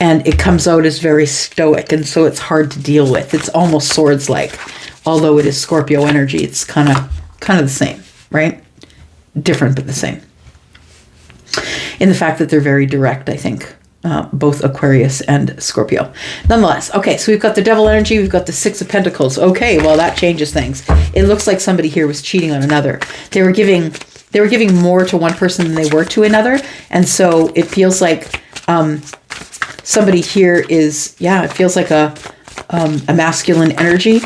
And it comes out as very stoic, and so it's hard to deal with. It's almost swords-like, although it is Scorpio energy. It's kind of the same, right? Different, but the same. In the fact that they're very direct, I think. Both Aquarius and Scorpio. Nonetheless, okay, so we've got the Devil energy, we've got the Six of Pentacles. Okay, well, that changes things. It looks like somebody here was cheating on another. They were giving more to one person than they were to another, and so it feels like somebody here is, it feels like a masculine energy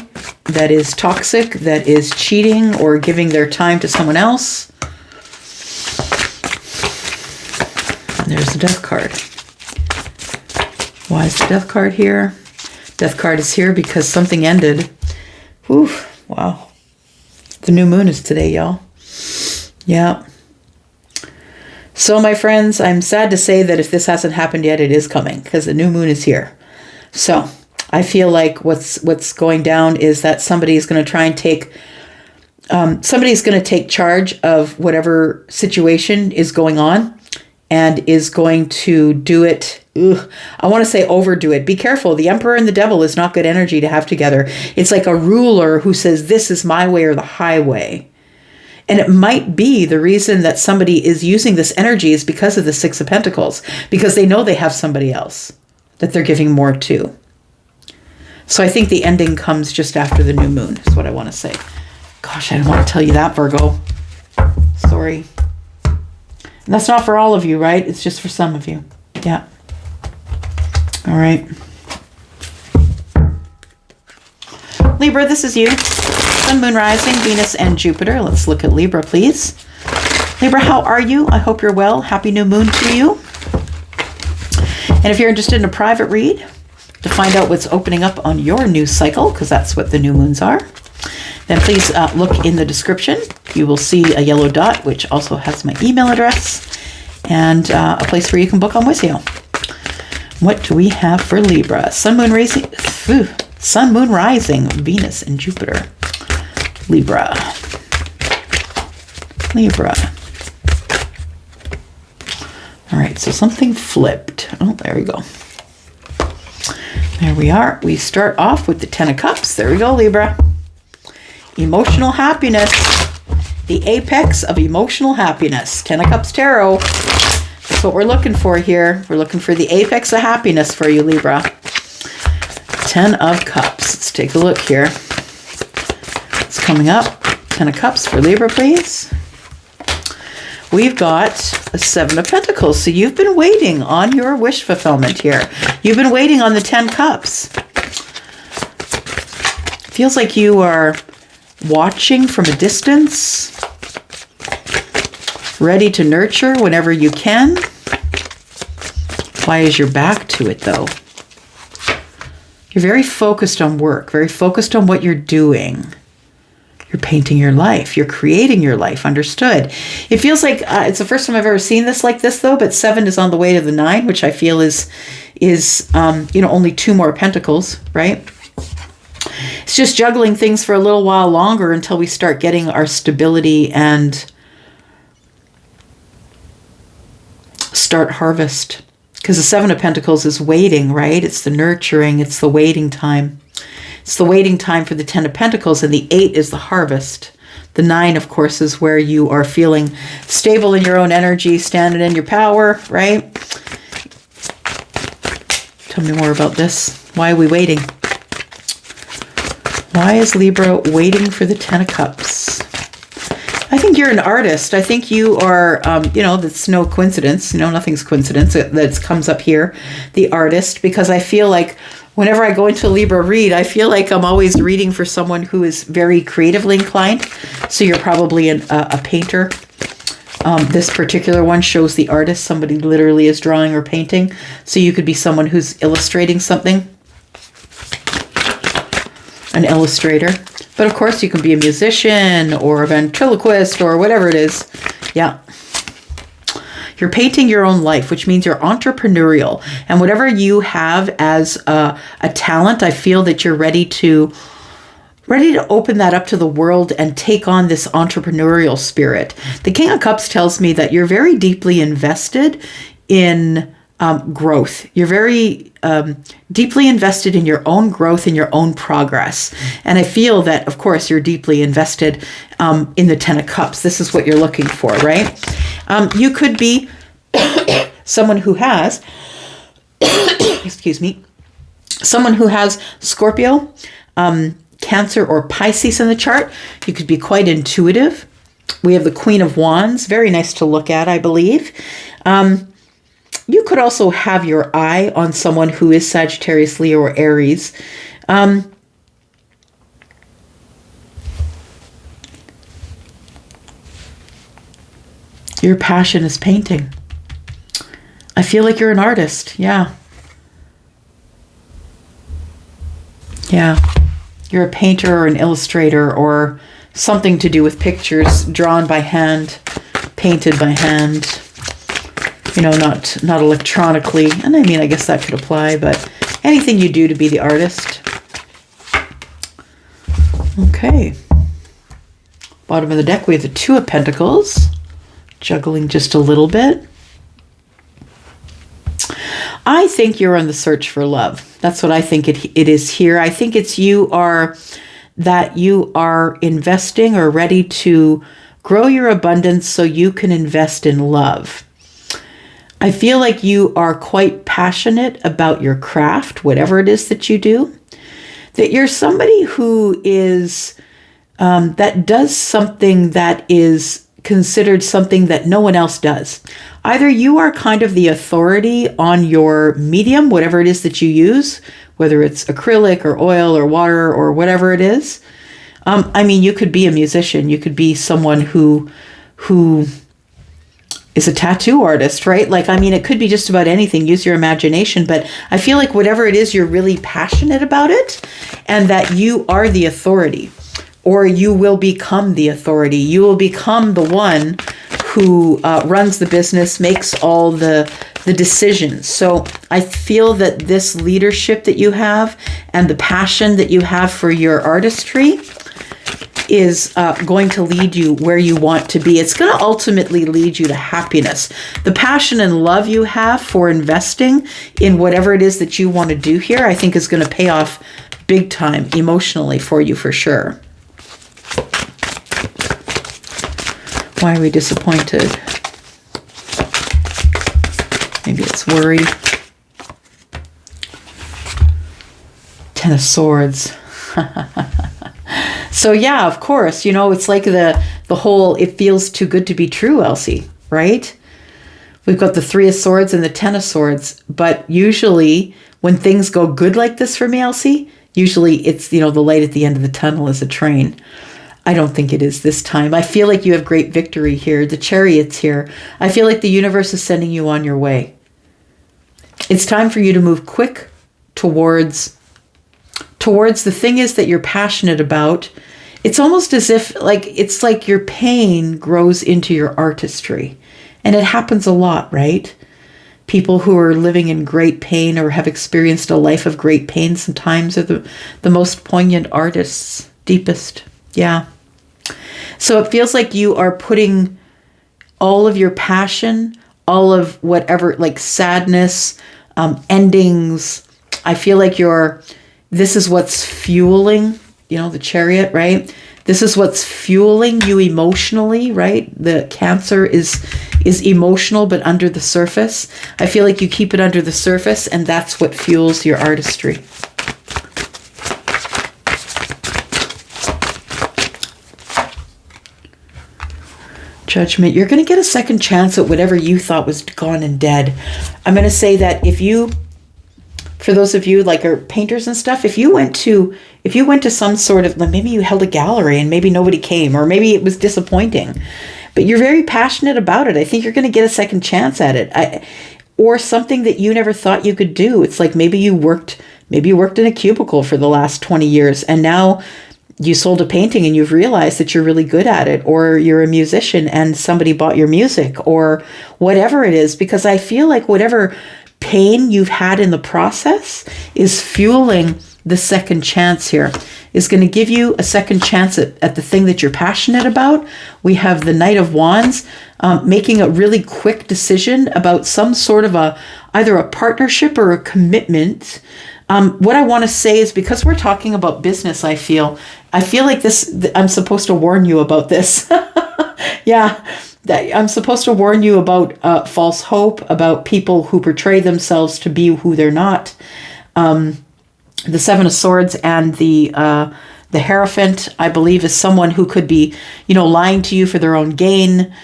that is toxic, that is cheating or giving their time to someone else. And there's the Death card. Why is the Death card here? Death card is here because something ended. Whew, wow. The new moon is today, y'all. Yeah. So, my friends, I'm sad to say that if this hasn't happened yet, it is coming because the new moon is here. So, I feel like what's going down is that somebody's going to try and take charge of whatever situation is going on and is going to do it. I want to say overdo it. Be careful. The Emperor and the Devil is not good energy to have together. It's like a ruler who says, this is my way or the highway. And it might be the reason that somebody is using this energy is because of the Six of Pentacles, because they know they have somebody else that they're giving more to. So I think the ending comes just after the new moon, is what I want to say. Gosh, I didn't want to tell you that, Virgo. Sorry. And that's not for all of you, right? It's just for some of you. Yeah. All right. Libra, this is you. Sun, Moon, Rising, Venus, and Jupiter. Let's look at Libra, please. Libra, how are you? I hope you're well. Happy new moon to you. And if you're interested in a private read to find out what's opening up on your new cycle, because that's what the new moons are, then please look in the description. You will see a yellow dot, which also has my email address and a place where you can book on Wisio. What do we have for Libra? Sun, Moon, Rising, Venus, and Jupiter. Libra. All right, so something flipped. Oh, there we go. There we are. We start off with the Ten of Cups. There we go, Libra. Emotional happiness. The apex of emotional happiness. Ten of Cups Tarot. That's what we're looking for here. We're looking for the apex of happiness for you, Libra. Ten of Cups. Let's take a look here. It's coming up. Ten of Cups for Libra, please. We've got a Seven of Pentacles. So you've been waiting on your wish fulfillment here. You've been waiting on the 10 Cups. Feels like you are watching from a distance, ready to nurture whenever you can. Why is your back to it, though? You're very focused on work, very focused on what you're doing. You're painting your life. You're creating your life. Understood. It feels like it's the first time I've ever seen this like this, though. But 7 is on the way to the 9, which I feel is only 2 more pentacles, right? It's just juggling things for a little while longer until we start getting our stability and start harvest. Because the 7 of Pentacles is waiting, right? It's the nurturing. It's the waiting time. It's the waiting time for the 10 of Pentacles, and the 8 is the harvest. The 9, of course, is where you are feeling stable in your own energy, standing in your power, right? Tell me more about this. Why are we waiting? Why is Libra waiting for the 10 of Cups? I think you're an artist. I think you are, that's no coincidence. Nothing's coincidence that comes up here, the artist, because I feel like whenever I go into a Libra read, I feel like I'm always reading for someone who is very creatively inclined. So you're probably a painter. This particular one shows the artist. Somebody literally is drawing or painting. So you could be someone who's illustrating something. An illustrator. But of course you can be a musician or a ventriloquist or whatever it is. Yeah. You're painting your own life, which means you're entrepreneurial. And whatever you have as a talent, I feel that you're ready to open that up to the world and take on this entrepreneurial spirit. The King of Cups tells me that you're very deeply invested in growth. You're very deeply invested in your own growth and your own progress. And I feel that, of course, you're deeply invested in the Ten of Cups. This is what you're looking for, right? You could be someone who has, excuse me, someone who has Scorpio, Cancer, or Pisces in the chart. You could be quite intuitive. We have the Queen of Wands, very nice to look at, I believe. You could also have your eye on someone who is Sagittarius, Leo, or Aries. Your passion is painting. I feel like you're an artist. Yeah. Yeah. You're a painter or an illustrator or something to do with pictures drawn by hand, painted by hand. Not electronically. And I mean, I guess that could apply, but anything you do to be the artist. Okay. Bottom of the deck, we have the Two of Pentacles. Juggling just a little bit. I think you're on the search for love. That's what I think it is here. I think it's you are investing or ready to grow your abundance so you can invest in love. I feel like you are quite passionate about your craft, whatever it is that you do. That you're somebody who is, that does something that is considered something that no one else does. Either you are kind of the authority on your medium, whatever it is that you use, whether it's acrylic or oil or water or whatever it is. You could be a musician. You could be someone who is a tattoo artist, right? It could be just about anything. Use your imagination. But I feel like whatever it is, you're really passionate about it and that you are the authority, or you will become the authority. You will become the one who runs the business, makes all the decisions. So I feel that this leadership that you have and the passion that you have for your artistry is going to lead you where you want to be. It's going to ultimately lead you to happiness. The passion and love you have for investing in whatever it is that you want to do here, I think is going to pay off big time emotionally for you for sure. Why are we disappointed? Maybe it's worry. Ten of Swords. So yeah, of course, it's like the whole, it feels too good to be true, Elsie, right? We've got the Three of Swords and the Ten of Swords, but usually when things go good like this for me, Elsie, usually it's, the light at the end of the tunnel is a train. I don't think it is this time. I feel like you have great victory here. The Chariot's here. I feel like the universe is sending you on your way. It's time for you to move quick towards the thing is that you're passionate about. It's almost as if it's like your pain grows into your artistry. And it happens a lot, right? People who are living in great pain or have experienced a life of great pain sometimes are the most poignant artists, deepest. Yeah. So it feels like you are putting all of your passion, all of whatever, sadness, endings. I feel like this is what's fueling, the Chariot, right? This is what's fueling you emotionally, right? The Cancer is emotional, but under the surface. I feel like you keep it under the surface, and that's what fuels your artistry. Judgment. You're going to get a second chance at whatever you thought was gone and dead. I'm going to say that for those of you like are painters and stuff, if you went to some sort of, maybe you held a gallery and maybe nobody came, or maybe it was disappointing, but you're very passionate about it. I think you're going to get a second chance at it. Or something that you never thought you could do. It's like maybe you worked in a cubicle for the last 20 years and now you sold a painting and you've realized that you're really good at it, or you're a musician and somebody bought your music, or whatever it is, because I feel like whatever pain you've had in the process is fueling the second chance here, is going to give you a second chance at the thing that you're passionate about. We have the Knight of Wands, making a really quick decision about some sort of either a partnership or a commitment. What I want to say is, because we're talking about business, I feel like I'm supposed to warn you about this. Yeah, I'm supposed to warn you about false hope, about people who portray themselves to be who they're not. The Seven of Swords and the Hierophant, I believe, is someone who could be, lying to you for their own gain.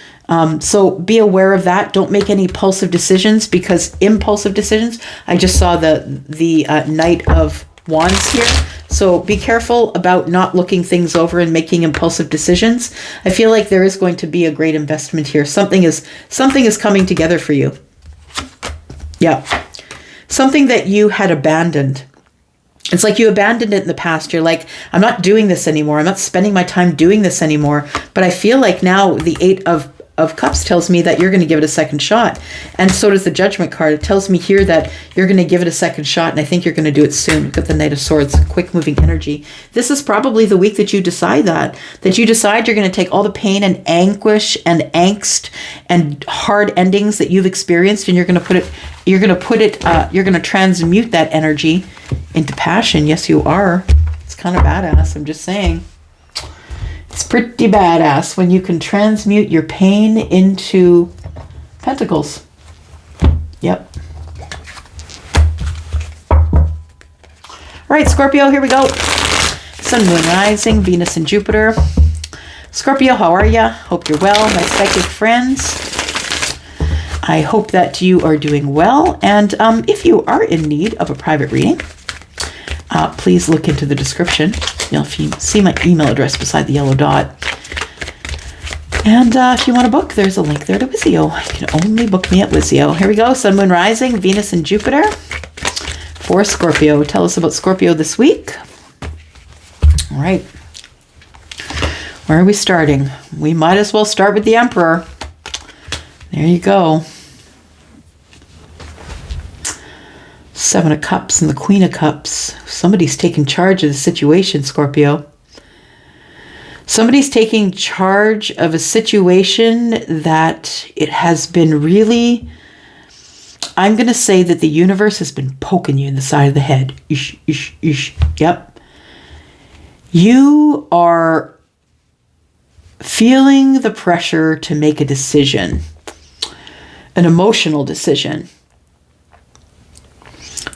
So be aware of that. Don't make any impulsive decisions, because impulsive decisions, I just saw the Knight of Wands here. So be careful about not looking things over and making impulsive decisions. I feel like there is going to be a great investment here. Something is coming together for you. Yeah. Something that you had abandoned. It's like you abandoned it in the past. You're like, I'm not doing this anymore. I'm not spending my time doing this anymore. But I feel like now the Eight of Cups tells me that you're going to give it a second shot. And so does the Judgment card. It tells me here that you're going to give it a second shot, and I think you're going to do it soon. We've got the Knight of Swords, quick moving energy. This is probably the week that you decide you're going to take all the pain and anguish and angst and hard endings that you've experienced, and you're going to transmute that energy into passion. Yes, you are. It's kind of badass. I'm just saying. It's pretty badass when you can transmute your pain into pentacles. Yep. All right, Scorpio, here we go. Sun, Moon, Rising, Venus, and Jupiter. Scorpio, how are ya? Hope you're well, my psychic friends. I hope that you are doing well. And if you are in need of a private reading, please look into the description. You'll see my email address beside the yellow dot. And if you want to book, there's a link there to Wizio. You can only book me at Wizio. Here we go. Sun, Moon, Rising, Venus, and Jupiter for Scorpio. Tell us about Scorpio this week. All right. Where are we starting? We might as well start with the Emperor. There you go. Seven of Cups and the Queen of Cups. Somebody's taking charge of the situation, Scorpio. Somebody's taking charge of a situation that it has been really... I'm going to say that the universe has been poking you in the side of the head. Ish, ish, ish. Yep. You are feeling the pressure to make a decision. An emotional decision.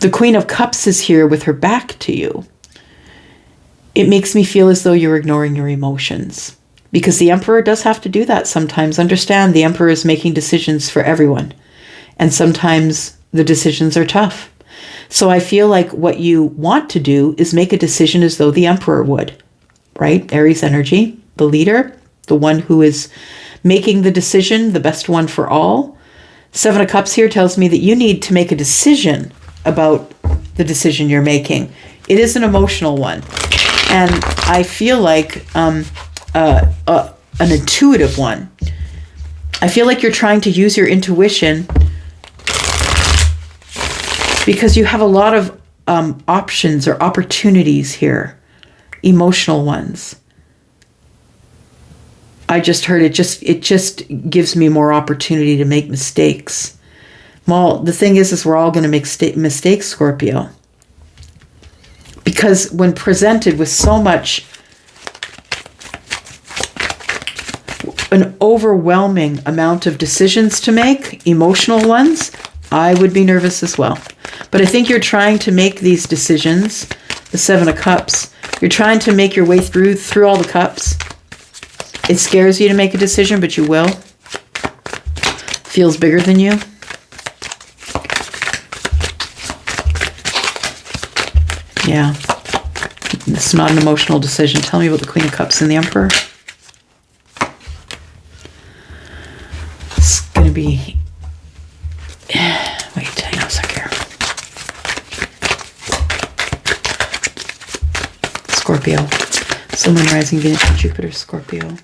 The Queen of Cups is here with her back to you. It makes me feel as though you're ignoring your emotions, because the Emperor does have to do that sometimes. Understand, the Emperor is making decisions for everyone, and sometimes the decisions are tough. So I feel like what you want to do is make a decision as though the Emperor would, right? Aries energy, the leader, the one who is making the decision, the best one for all. Seven of Cups here tells me that you need to make a decision about the decision you're making. It is an emotional one. And I feel like an intuitive one. I feel like you're trying to use your intuition because you have a lot of options or opportunities here. Emotional ones. I just heard it just gives me more opportunity to make mistakes. Well, the thing is we're all going to make mistakes, Scorpio. Because when presented with so much, an overwhelming amount of decisions to make, emotional ones, I would be nervous as well. But I think you're trying to make these decisions, the Seven of Cups. You're trying to make your way through all the cups. It scares you to make a decision, but you will. feels bigger than you. Yeah. It's not an emotional decision. Tell me about the Queen of Cups and the Emperor. It's going to be... Wait, hang on a sec here. Scorpio. Sun, Moon, Rising, Venus, and Jupiter, Scorpio.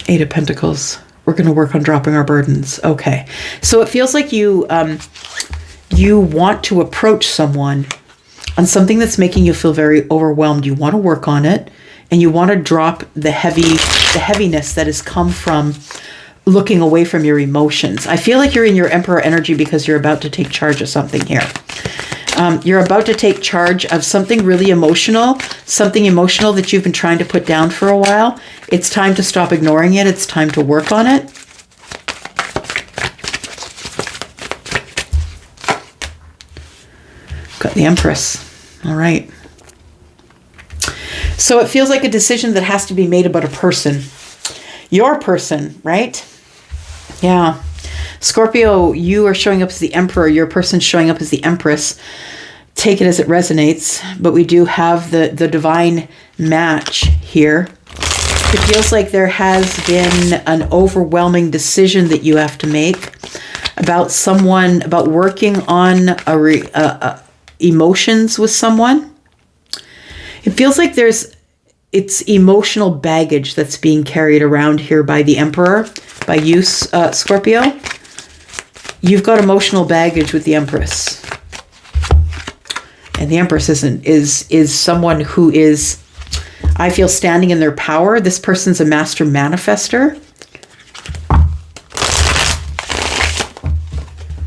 8 of Pentacles. We're going to work on dropping our burdens. Okay. So it feels like you want to approach someone on something that's making you feel very overwhelmed. You want to work on it, and you want to drop the heaviness that has come from looking away from your emotions. I feel like you're in your Emperor energy because you're about to take charge of something here. You're about to take charge of something really emotional, something emotional that you've been trying to put down for a while. It's time to stop ignoring it. It's time to work on it. Got the Empress. All right. So it feels like a decision that has to be made about a person. Your person, right? Yeah. Scorpio, you are showing up as the Emperor. Your person's showing up as the Empress. Take it as it resonates. But we do have the divine match here. It feels like there has been an overwhelming decision that you have to make about someone, about working on emotions with someone. It feels like it's emotional baggage that's being carried around here by the Emperor, by you, Scorpio. You've got emotional baggage with the Empress. And the Empress is someone who is, I feel, standing in their power. This person's a master manifester.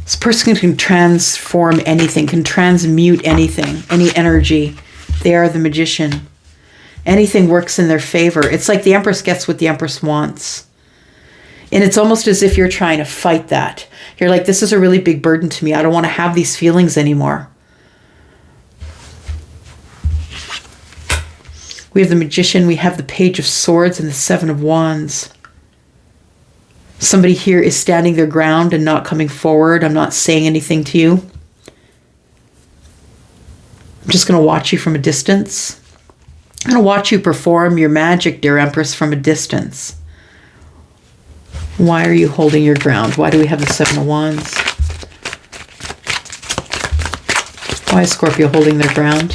This person can transform anything, can transmute anything, any energy. They are the magician. Anything works in their favor. It's like the Empress gets what the Empress wants. And it's almost as if you're trying to fight that. You're like, this is a really big burden to me. I don't want to have these feelings anymore. We have the Magician. We have the Page of Swords and the Seven of Wands. Somebody here is standing their ground and not coming forward. I'm not saying anything to you. I'm just going to watch you from a distance. I'm going to watch you perform your magic, dear Empress, from a distance. Why are you holding your ground? Why do we have the Seven of Wands? Why is Scorpio holding their ground?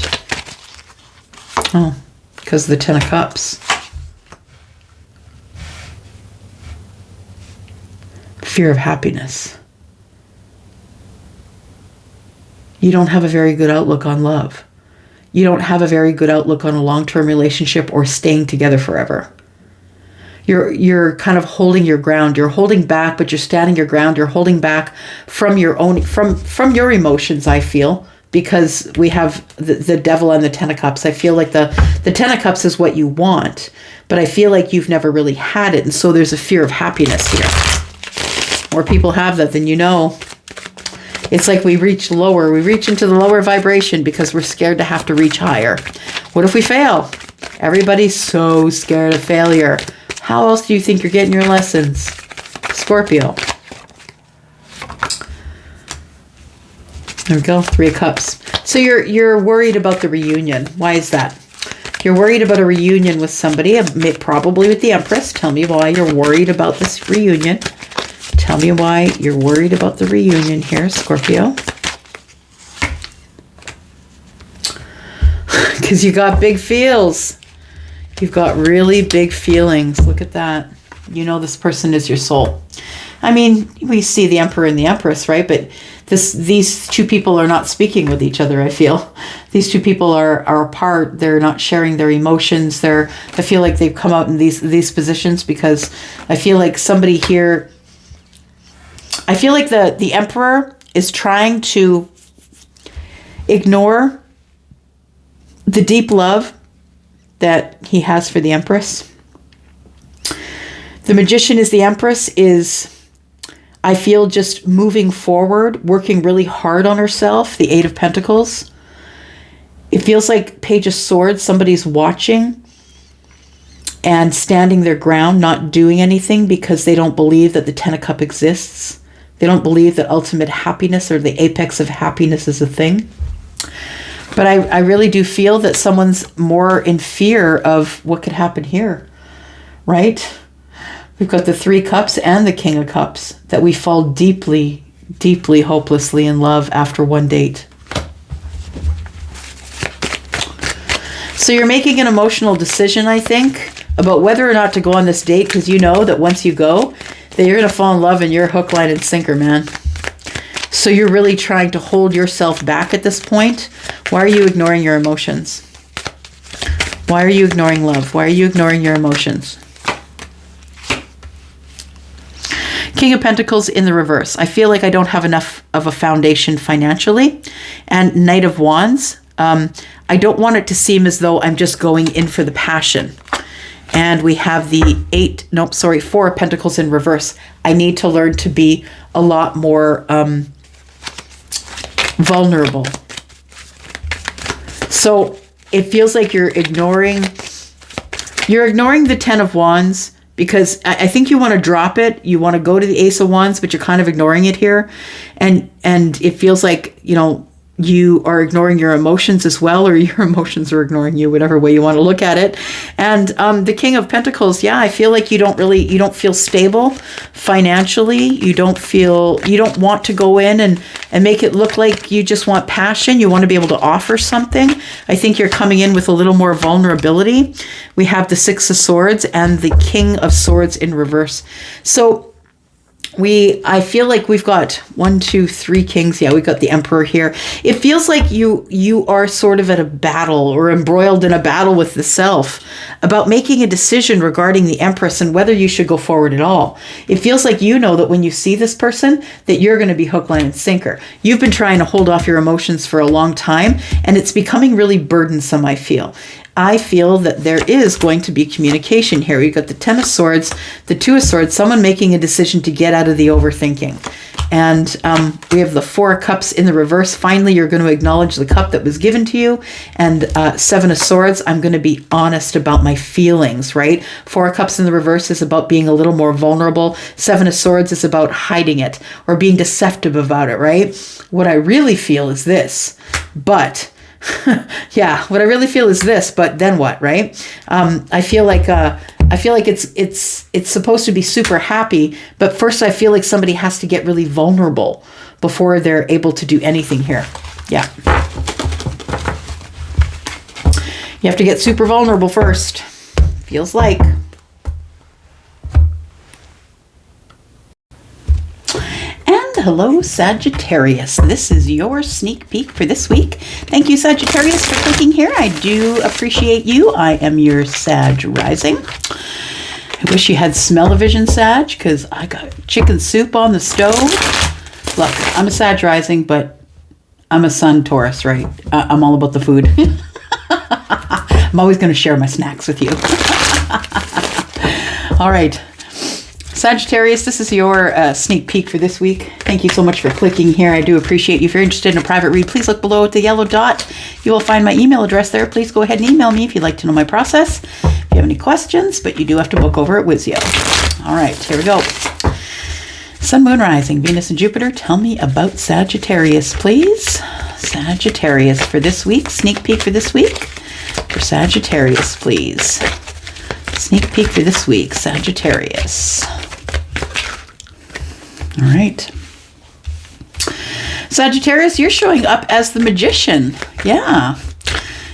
Oh, because of the Ten of Cups. Fear of happiness. You don't have a very good outlook on love. You don't have a very good outlook on a long-term relationship or staying together forever. You're kind of holding your ground. You're holding back, but you're standing your ground. You're holding back from your own, from your emotions, I feel, because we have the Devil and the Ten of Cups. I feel like the Ten of Cups is what you want, but I feel like you've never really had it. And so there's a fear of happiness here. More people have that than you know. It's like we reach lower. We reach into the lower vibration because we're scared to have to reach higher. What if we fail? Everybody's so scared of failure. How else do you think you're getting your lessons? Scorpio. There we go. 3 of Cups. So you're worried about the reunion. Why is that? You're worried about a reunion with somebody, probably with the Empress. Tell me why you're worried about this reunion. Tell me why you're worried about the reunion here, Scorpio. Because you got big feels. You've got really big feelings. Look at that. You know this person is your soul. I mean, we see the Emperor and the Empress, right? But these two people are not speaking with each other, I feel. These two people are apart. They're not sharing their emotions. I feel like they've come out in these positions because I feel like somebody here... I feel like the Emperor is trying to ignore the deep love that he has for the Empress. The Magician is the Empress is, I feel, just moving forward, working really hard on herself. The 8 of Pentacles. It feels like Page of Swords, somebody's watching. and standing their ground, not doing anything because they don't believe that the Ten of Cups exists. They don't believe that ultimate happiness or the apex of happiness is a thing. But I really do feel that someone's more in fear of what could happen here, right? We've got the Three Cups and the King of Cups, that we fall deeply, deeply, hopelessly in love after one date. So you're making an emotional decision, I think, about whether or not to go on this date, because you know that once you go, that you're going to fall in love and you're hook, line, and sinker, man. So you're really trying to hold yourself back at this point. Why are you ignoring your emotions? Why are you ignoring love? Why are you ignoring your emotions? King of Pentacles in the reverse. I feel like I don't have enough of a foundation financially. And Knight of Wands. I don't want it to seem as though I'm just going in for the passion. And we have the 4 of Pentacles in reverse. I need to learn to be a lot more vulnerable. So it feels like you're ignoring the Ten of Wands, because I think you want to drop it. You want to go to the Ace of Wands, but you're kind of ignoring it here. And it feels like, you are ignoring your emotions as well, or your emotions are ignoring you, whatever way you want to look at it. And the King of Pentacles, yeah, I feel like you don't feel stable financially. You don't want to go in and make it look like you just want passion. You want to be able to offer something. I think you're coming in with a little more vulnerability. We have the Six of Swords and the King of Swords in reverse. So I feel like we've got 1, 2, 3 kings. Yeah, we've got the Emperor here. It feels like you are sort of at a battle, or embroiled in a battle with the self, about making a decision regarding the Empress and whether you should go forward at all. It feels like you know that when you see this person, that you're going to be hook, line, and sinker. You've been trying to hold off your emotions for a long time, and it's becoming really burdensome, I feel. I feel that there is going to be communication here. We've got the Ten of Swords, the Two of Swords, someone making a decision to get out of the overthinking. And we have the Four of Cups in the reverse. Finally, you're going to acknowledge the cup that was given to you. And Seven of Swords, I'm going to be honest about my feelings, right? Four of Cups in the reverse is about being a little more vulnerable. Seven of Swords is about hiding it or being deceptive about it, right? What I really feel is this, but... yeah, what I really feel is this, but then what, right? I feel like it's supposed to be super happy, but first I feel like somebody has to get really vulnerable before they're able to do anything here. Yeah. You have to get super vulnerable first. Feels like. Hello, Sagittarius. This is your sneak peek for this week. Thank you, Sagittarius, for clicking here. I do appreciate you. I am your Sag rising. I wish you had smell-o-vision, Sag, because I got chicken soup on the stove. Look, I'm a Sag rising, but I'm a Sun Taurus, right? I'm all about the food. I'm always going to share my snacks with you. All right. Sagittarius, this is your sneak peek for this week. Thank you so much for clicking here. I do appreciate you. If you're interested in a private read, please look below at the yellow dot. You will find my email address there. Please go ahead and email me if you'd like to know my process. If you have any questions, but you do have to book over at Wizio. All right, here we go. Sun, Moon, Rising, Venus, and Jupiter. Tell me about Sagittarius, please. Sagittarius for this week. Sneak peek for this week. For Sagittarius, please. Sneak peek for this week. Sagittarius. All right. Sagittarius, you're showing up as the Magician. Yeah.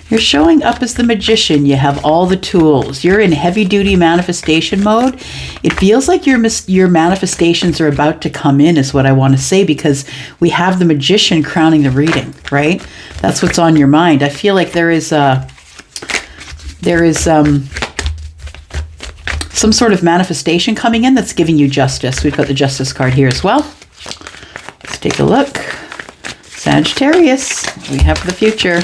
You're showing up as the Magician. You have all the tools. You're in heavy-duty manifestation mode. It feels like your manifestations are about to come in, is what I want to say, because we have the Magician crowning the reading, right? That's what's on your mind. I feel like there is some sort of manifestation coming in that's giving you justice. We've got the Justice card here as well. Let's take a look. Sagittarius, we have the future.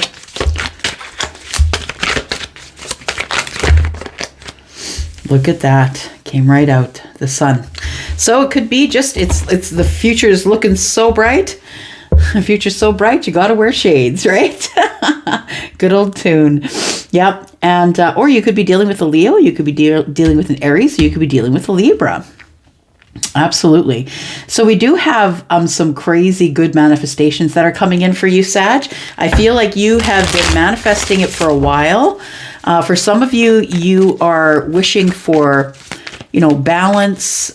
Look at that. Came right out. The Sun. So it could be just, it's the future is looking so bright. The future's so bright, you got to wear shades, right? Good old tune. Yep. And, or you could be dealing with a Leo, you could be dealing with an Aries, you could be dealing with a Libra. Absolutely. So we do have some crazy good manifestations that are coming in for you, Sag. I feel like you have been manifesting it for a while. For some of you, you are wishing for, balance,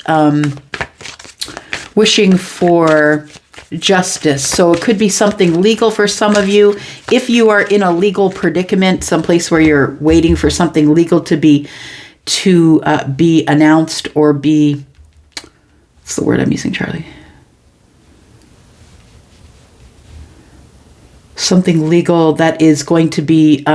wishing for justice. So it could be something legal for some of you. If you are in a legal predicament, someplace where you're waiting for something legal to be announced or be, what's the word I'm using, Charlie? Something legal that is going to be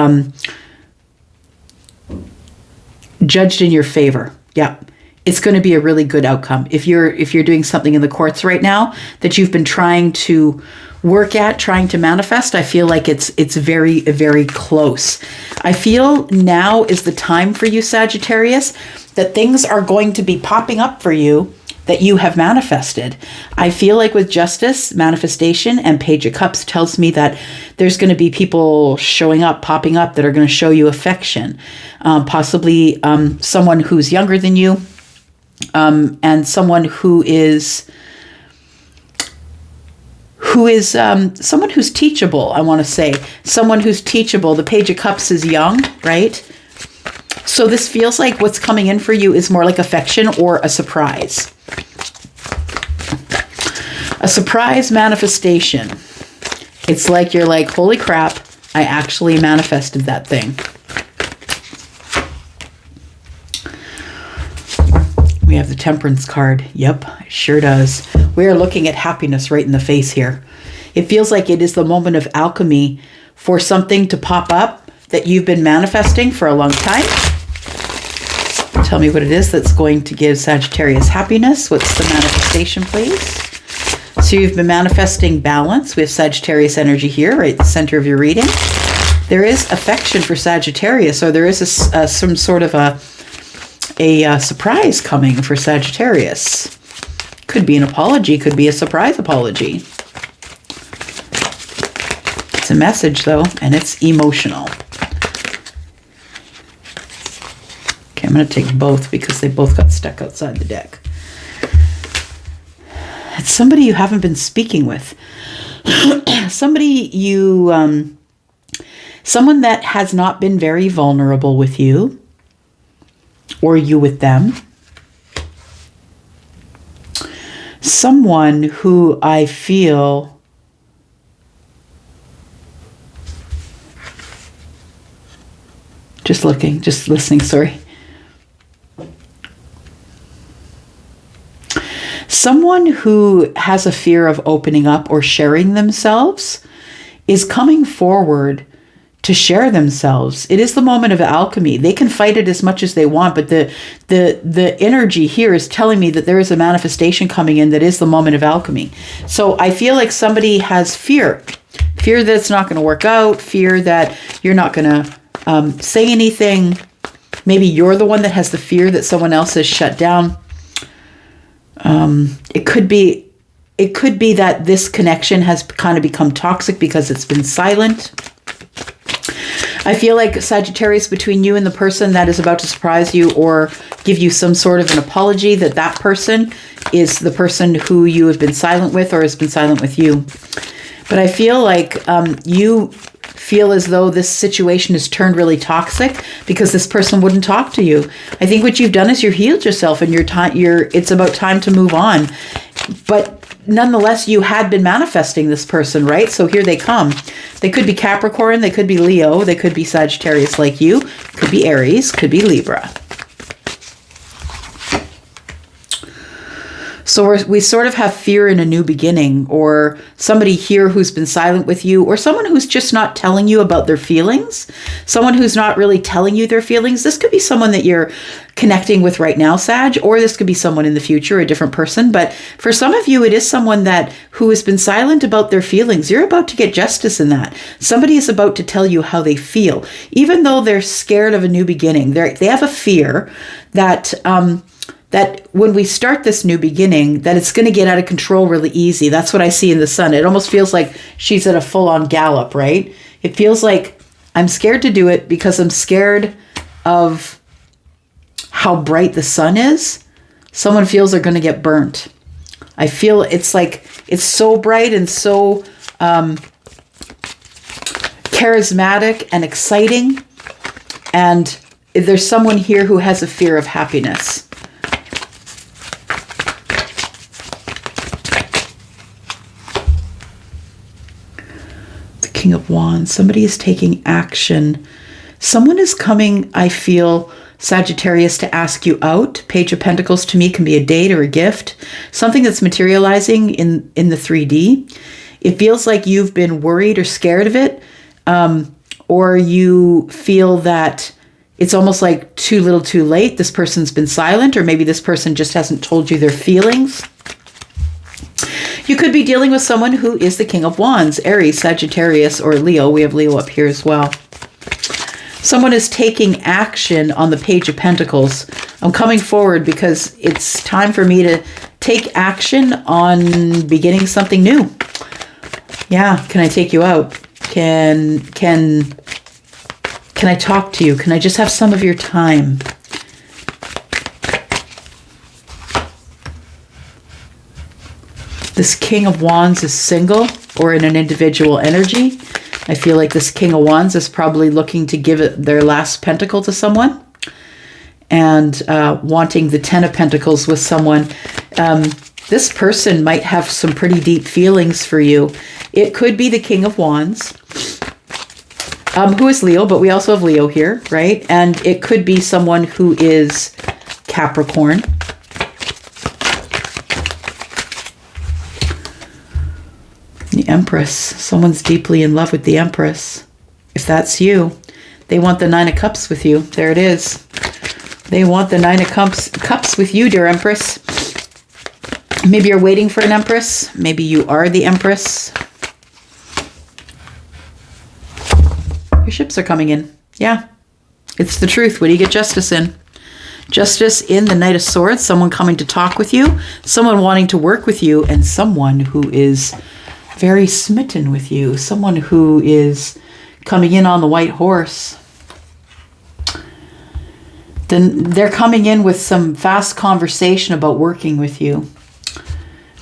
judged in your favor. Yeah. It's going to be a really good outcome. If you're doing something in the courts right now that you've been trying to work at, trying to manifest, I feel like it's very, very close. I feel now is the time for you, Sagittarius, that things are going to be popping up for you that you have manifested. I feel like with justice, manifestation, and Page of Cups tells me that there's going to be people showing up, popping up that are going to show you affection. Possibly someone who's younger than you, and someone who is someone who's teachable, I want to say. Someone who's teachable. The Page of Cups is young, right? So this feels like what's coming in for you is more like affection or a surprise. A surprise manifestation. It's like you're like, holy crap, I actually manifested that thing. We have the Temperance card. Yep, it sure does. We are looking at happiness right in the face here. It feels like it is the moment of alchemy for something to pop up that you've been manifesting for a long time. Tell me what it is that's going to give Sagittarius happiness. What's the manifestation, please? So you've been manifesting balance. We have Sagittarius energy here, right at the center of your reading. There is affection for Sagittarius, or there is some sort of a surprise coming for Sagittarius. Could be an apology, could be a surprise apology. It's a message though, and it's emotional. Okay, I'm going to take both because they both got stuck outside the deck. It's somebody you haven't been speaking with. Somebody someone that has not been very vulnerable with you, or you with them. Someone who I feel just listening, sorry. Someone who has a fear of opening up or sharing themselves is coming forward to share themselves. It is the moment of alchemy. They can fight it as much as they want, but the energy here is telling me that there is a manifestation coming in that is the moment of alchemy. So I feel like somebody has fear that it's not going to work out, fear that you're not going to say anything. Maybe you're the one that has the fear that someone else has shut down. It could be that this connection has kind of become toxic because it's been silent. I feel like Sagittarius, between you and the person that is about to surprise you or give you some sort of an apology, that person is the person who you have been silent with or has been silent with you. But I feel like you feel as though this situation has turned really toxic because this person wouldn't talk to you. I think what you've done is you've healed yourself and it's about time to move on. But nonetheless, you had been manifesting this person, right? So here they come. They could be Capricorn, they could be Leo, they could be Sagittarius like you, could be Aries, could be Libra. So we sort of have fear in a new beginning, or somebody here who's been silent with you, or someone who's just not telling you about their feelings, someone who's not really telling you their feelings. This could be someone that you're connecting with right now, Sag, or this could be someone in the future, a different person. But for some of you, it is someone who has been silent about their feelings. You're about to get justice in that. Somebody is about to tell you how they feel, even though they're scared of a new beginning. They have a fear that when we start this new beginning, that it's going to get out of control really easy. That's what I see in the sun. It almost feels like she's at a full-on gallop, right? It feels like I'm scared to do it because I'm scared of how bright the sun is. Someone feels they're going to get burnt. I feel it's like it's so bright and so charismatic and exciting. And there's someone here who has a fear of happiness. The King of Wands. Somebody is taking action. Someone is coming, I feel, Sagittarius, to ask you out. Page of Pentacles to me can be a date or a gift. Something that's materializing in the 3D. It feels like you've been worried or scared of it. Or you feel that it's almost like too little too late. This person's been silent, or maybe this person just hasn't told you their feelings. You could be dealing with someone who is the King of Wands, Aries, Sagittarius, or Leo. We have Leo up here as well. Someone is taking action on the Page of Pentacles. I'm coming forward because it's time for me to take action on beginning something new. Yeah, can I take you out? Can I talk to you? Can I just have some of your time? This King of Wands is single or in an individual energy. I feel like this King of Wands is probably looking to give it their last pentacle to someone and wanting the Ten of Pentacles with someone. This person might have some pretty deep feelings for you. It could be the King of Wands, who is Leo, but we also have Leo here, right? And it could be someone who is Capricorn. The Empress. Someone's deeply in love with the Empress. If that's you, they want the Nine of Cups with you. There it is. They want the Nine of Cups with you, dear Empress. Maybe you're waiting for an Empress. Maybe you are the Empress. Your ships are coming in. Yeah, it's the truth. What do you get justice in? Justice in the Knight of Swords. Someone coming to talk with you. Someone wanting to work with you. And someone who is very smitten with you. Someone who is coming in on the white horse. Then they're coming in with some fast conversation about working with you.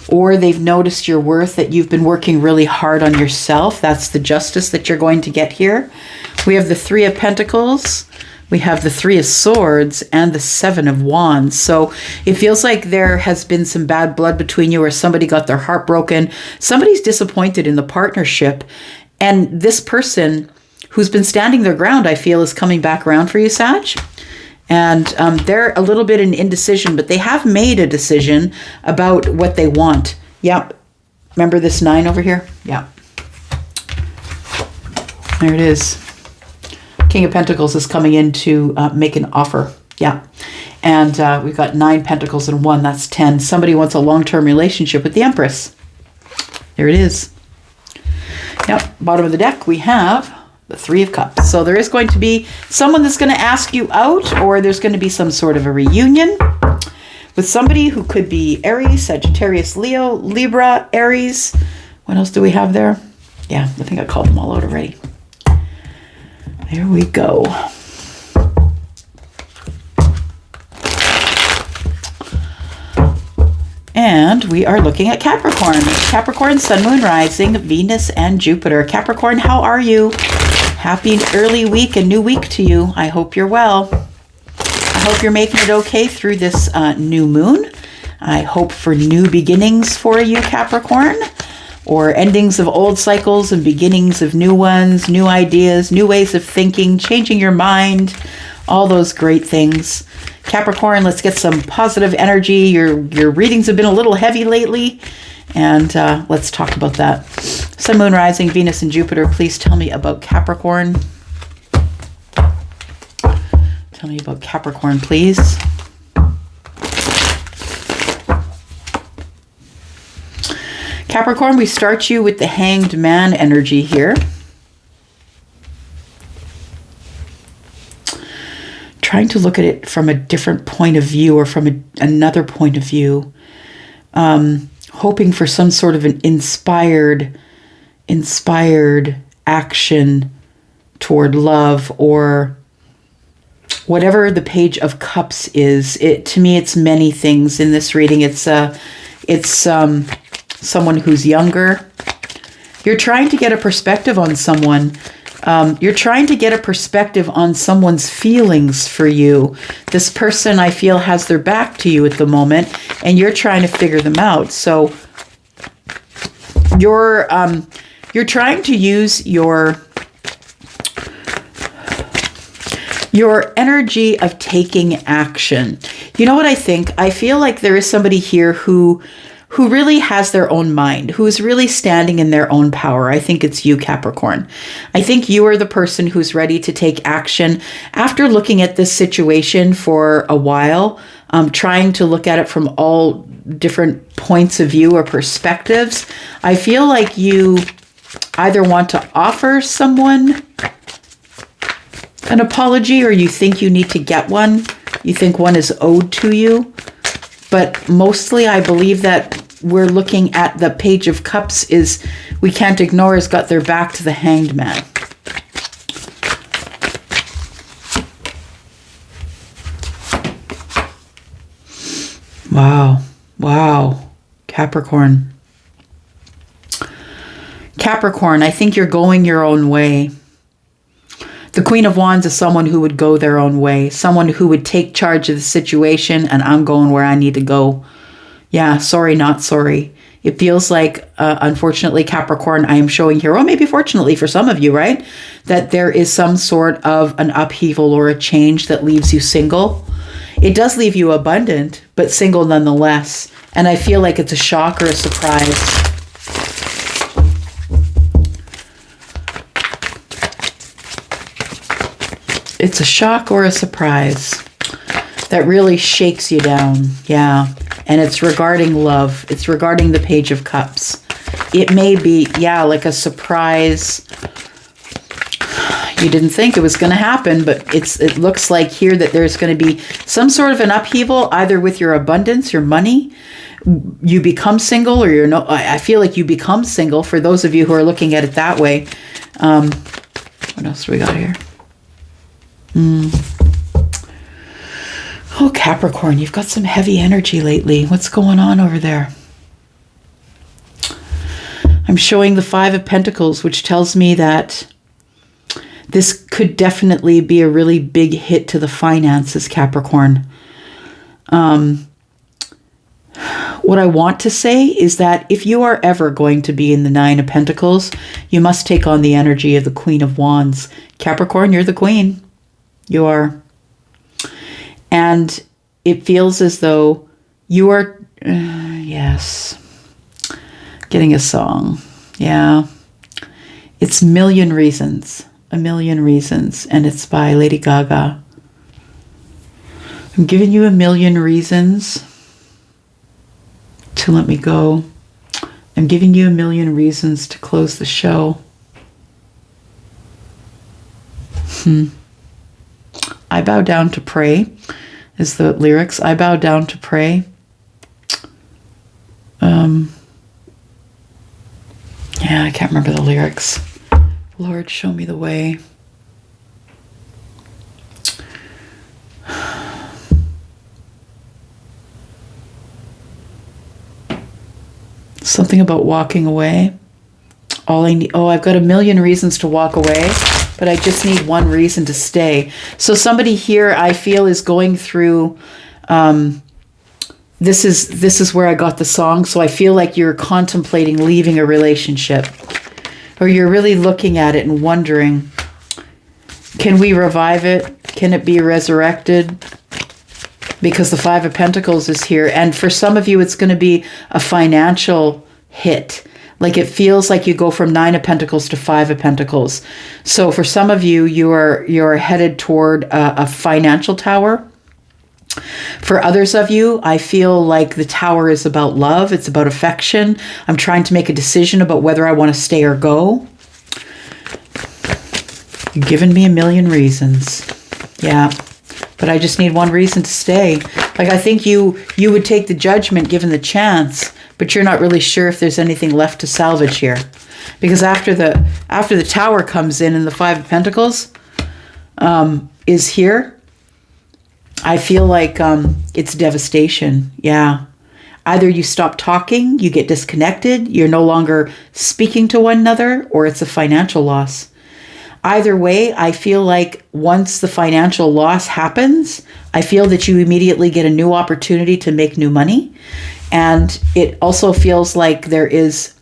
Or they've noticed your worth, that you've been working really hard on yourself. That's the justice that you're going to get here. We have the Three of Pentacles. We have the Three of Swords and the Seven of Wands. So it feels like there has been some bad blood between you, or somebody got their heart broken. Somebody's disappointed in the partnership. And this person who's been standing their ground, I feel, is coming back around for you, Sag. And they're a little bit in indecision, but they have made a decision about what they want. Yep. Remember this 9 over here? Yeah. There it is. King of Pentacles is coming in to make an offer. Yeah. And we've got 9 Pentacles and 1. That's 10. Somebody wants a long-term relationship with the Empress. There it is. Yep. Bottom of the deck, we have the Three of Cups. So there is going to be someone that's going to ask you out, or there's going to be some sort of a reunion with somebody who could be Aries, Sagittarius, Leo, Libra, Aries. What else do we have there? Yeah, I think I called them all out already. There we go. And we are looking at Capricorn. Capricorn, Sun, Moon, Rising, Venus, and Jupiter. Capricorn, how are you? Happy early week and new week to you. I hope you're well. I hope you're making it okay through this new moon. I hope for new beginnings for you, Capricorn, or endings of old cycles and beginnings of new ones, new ideas, new ways of thinking, changing your mind, all those great things. Capricorn, let's get some positive energy. Your readings have been a little heavy lately, and let's talk about that. Sun, Moon, Rising, Venus, and Jupiter, please tell me about Capricorn. Tell me about Capricorn, please. Capricorn, we start you with the Hanged Man energy here. Trying to look at it from a different point of view, or from another point of view. Hoping for some sort of an inspired action toward love, or whatever the Page of Cups is. To me, it's many things in this reading. It's someone who's younger. You're trying to get a perspective on someone. You're trying to get a perspective on someone's feelings for you. This person, I feel, has their back to you at the moment, and you're trying to figure them out. So you're trying to use your energy of taking action. You know what I think? I feel like there is somebody here who really has their own mind, who's really standing in their own power. I think it's you, Capricorn. I think you are the person who's ready to take action after looking at this situation for a while, trying to look at it from all different points of view or perspectives. I feel like you either want to offer someone an apology, or you think you need to get one. You think one is owed to you. But mostly I believe that we're looking at the Page of Cups is, we can't ignore, has got their back to the Hanged Man. Wow. Wow. Capricorn. Capricorn, I think you're going your own way. The Queen of Wands is someone who would go their own way, someone who would take charge of the situation, and I'm going where I need to go. Yeah, sorry, not sorry. It feels like, unfortunately, Capricorn, I am showing here, or maybe fortunately for some of you, right? That there is some sort of an upheaval or a change that leaves you single. It does leave you abundant, but single nonetheless. And I feel like it's a shock or a surprise. It's a shock or a surprise that really shakes you down. Yeah. And it's regarding love. It's regarding the Page of Cups. It may be, yeah, like a surprise. You didn't think it was going to happen, but it looks like here that there's going to be some sort of an upheaval, either with your abundance, your money. You become single, or you're no. I feel like you become single for those of you who are looking at it that way. What else do we got here? Oh, Capricorn, you've got some heavy energy lately. What's going on over there? I'm showing the Five of Pentacles, which tells me that this could definitely be a really big hit to the finances, Capricorn. What I want to say is that if you are ever going to be in the Nine of Pentacles, you must take on the energy of the Queen of Wands. Capricorn, you're the queen. You are. And it feels as though you are, yes, getting a song. Yeah. It's Million Reasons. A Million Reasons. And it's by Lady Gaga. I'm giving you a million reasons to let me go. I'm giving you a million reasons to close the show. I bow down to pray is the lyrics. I bow down to pray. Yeah, I can't remember the lyrics. Lord, show me the way. Something about walking away. All I need, I've got a million reasons to walk away, but I just need one reason to stay. So somebody here, I feel, is going through, this is where I got the song. So I feel like you're contemplating leaving a relationship, or you're really looking at it and wondering, can we revive it? Can it be resurrected? Because the Five of Pentacles is here. And for some of you, it's going to be a financial hit. Like it feels like you go from Nine of Pentacles to Five of Pentacles. So for some of you, you're headed toward a financial tower. For others of you, I feel like the tower is about love. It's about affection. I'm trying to make a decision about whether I want to stay or go. You've given me a million reasons. Yeah. But I just need one reason to stay. Like I think you would take the judgment given the chance, but you're not really sure if there's anything left to salvage here. Because after the Tower comes in and the Five of Pentacles is here, I feel like it's devastation. Yeah. Either you stop talking, you get disconnected, you're no longer speaking to one another, or it's a financial loss. Either way, I feel like once the financial loss happens, I feel that you immediately get a new opportunity to make new money. And it also feels like there is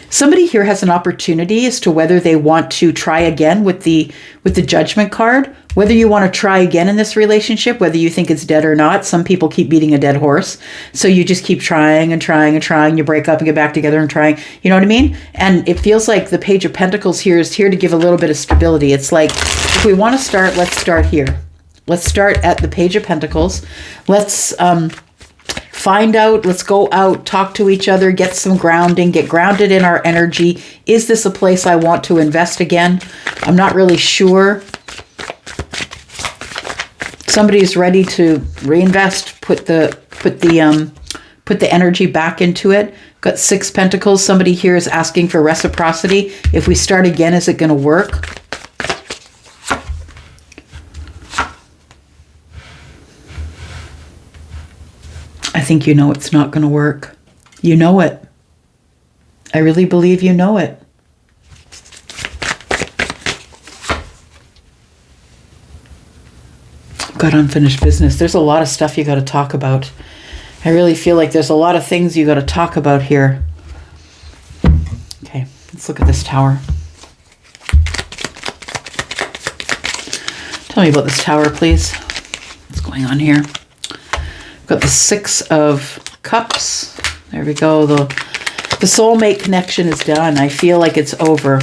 somebody here has an opportunity as to whether they want to try again with the Judgment card, whether you want to try again in this relationship, whether you think it's dead or not. Some people keep beating a dead horse. So you just keep trying and trying and trying. You break up and get back together and trying. You know what I mean? And it feels like the Page of Pentacles here is here to give a little bit of stability. It's like, if we want to start, let's start here. Let's start at the Page of Pentacles. Let's find out, let's go out, talk to each other, get some grounding, get grounded in our energy. Is this a place I want to invest again? I'm not really sure. Somebody's ready to reinvest, put the energy back into it. Got 6 Pentacles. Somebody here is asking for reciprocity. If we start again, is it going to work? I think you know it's not going to work. You know it. I really believe you know it. Got unfinished business. There's a lot of stuff you got to talk about. I really feel like there's a lot of things you got to talk about here. Okay, let's look at this Tower. Tell me about this Tower, please. What's going on here? Got the 6 of Cups. There we go. The soulmate connection is done. I feel like it's over.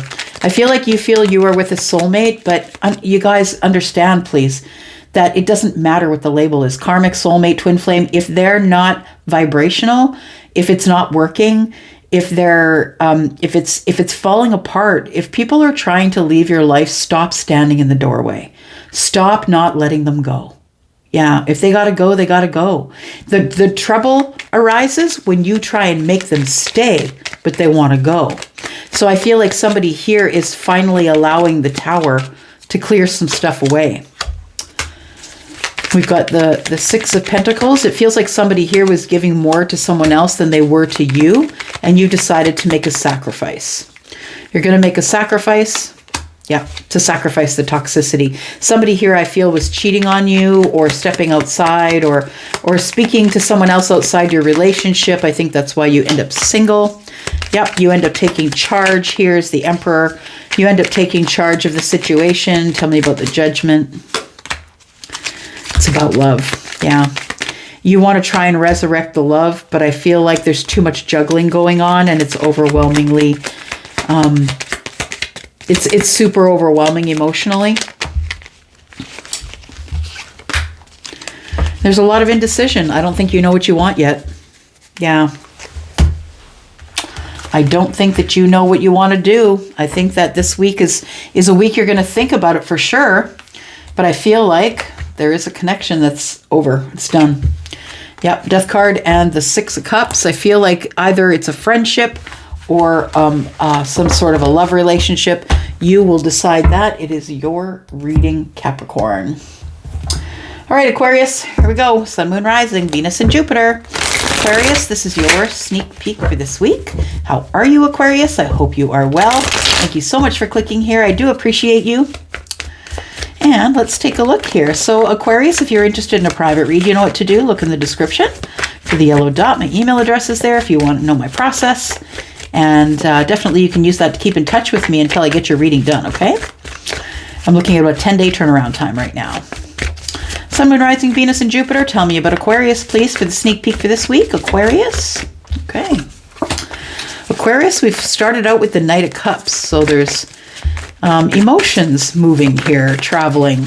I feel like you feel you are with a soulmate, but you guys understand, please, that it doesn't matter what the label is. Karmic, soulmate, twin flame. If they're not vibrational, if it's not working, if they're if it's falling apart, if people are trying to leave your life, stop standing in the doorway. Stop not letting them go. Yeah, if they got to go, they got to go. The trouble arises when you try and make them stay, but they want to go. So I feel like somebody here is finally allowing the Tower to clear some stuff away. We've got the 6 of Pentacles. It feels like somebody here was giving more to someone else than they were to you, and you decided to make a sacrifice. You're going to make a sacrifice. Yeah, to sacrifice the toxicity. Somebody here I feel was cheating on you, or stepping outside, or speaking to someone else outside your relationship. I think that's why you end up single. Yep, you end up taking charge. Here's the Emperor. You end up taking charge of the situation. Tell me about the Judgment. It's about love. Yeah. You want to try and resurrect the love, but I feel like there's too much juggling going on, and it's overwhelmingly it's super overwhelming emotionally. There's a lot of indecision. I don't think you know what you want yet. Yeah. I don't think that you know what you want to do. I think that this week is a week you're going to think about it for sure. But I feel like there is a connection that's over. It's done. Yep, Death card and the 6 of Cups. I feel like either it's a friendship or some sort of a love relationship. You will decide that. It is your reading, Capricorn. All right, Aquarius, here we go. Sun, Moon, Rising, Venus, and Jupiter. Aquarius, this is your sneak peek for this week. How are you, Aquarius? I hope you are well. Thank you so much for clicking here. I do appreciate you. And let's take a look here. So Aquarius, if you're interested in a private read, you know what to do. Look in the description for the yellow dot. My email address is there if you want to know my process. And definitely you can use that to keep in touch with me until I get your reading done, okay? I'm looking at about a 10-day turnaround time right now. Sun, Moon, Rising, Venus, and Jupiter. Tell me about Aquarius, please, for the sneak peek for this week. Aquarius. Okay. Aquarius, we've started out with the Knight of Cups. So there's emotions moving here, traveling.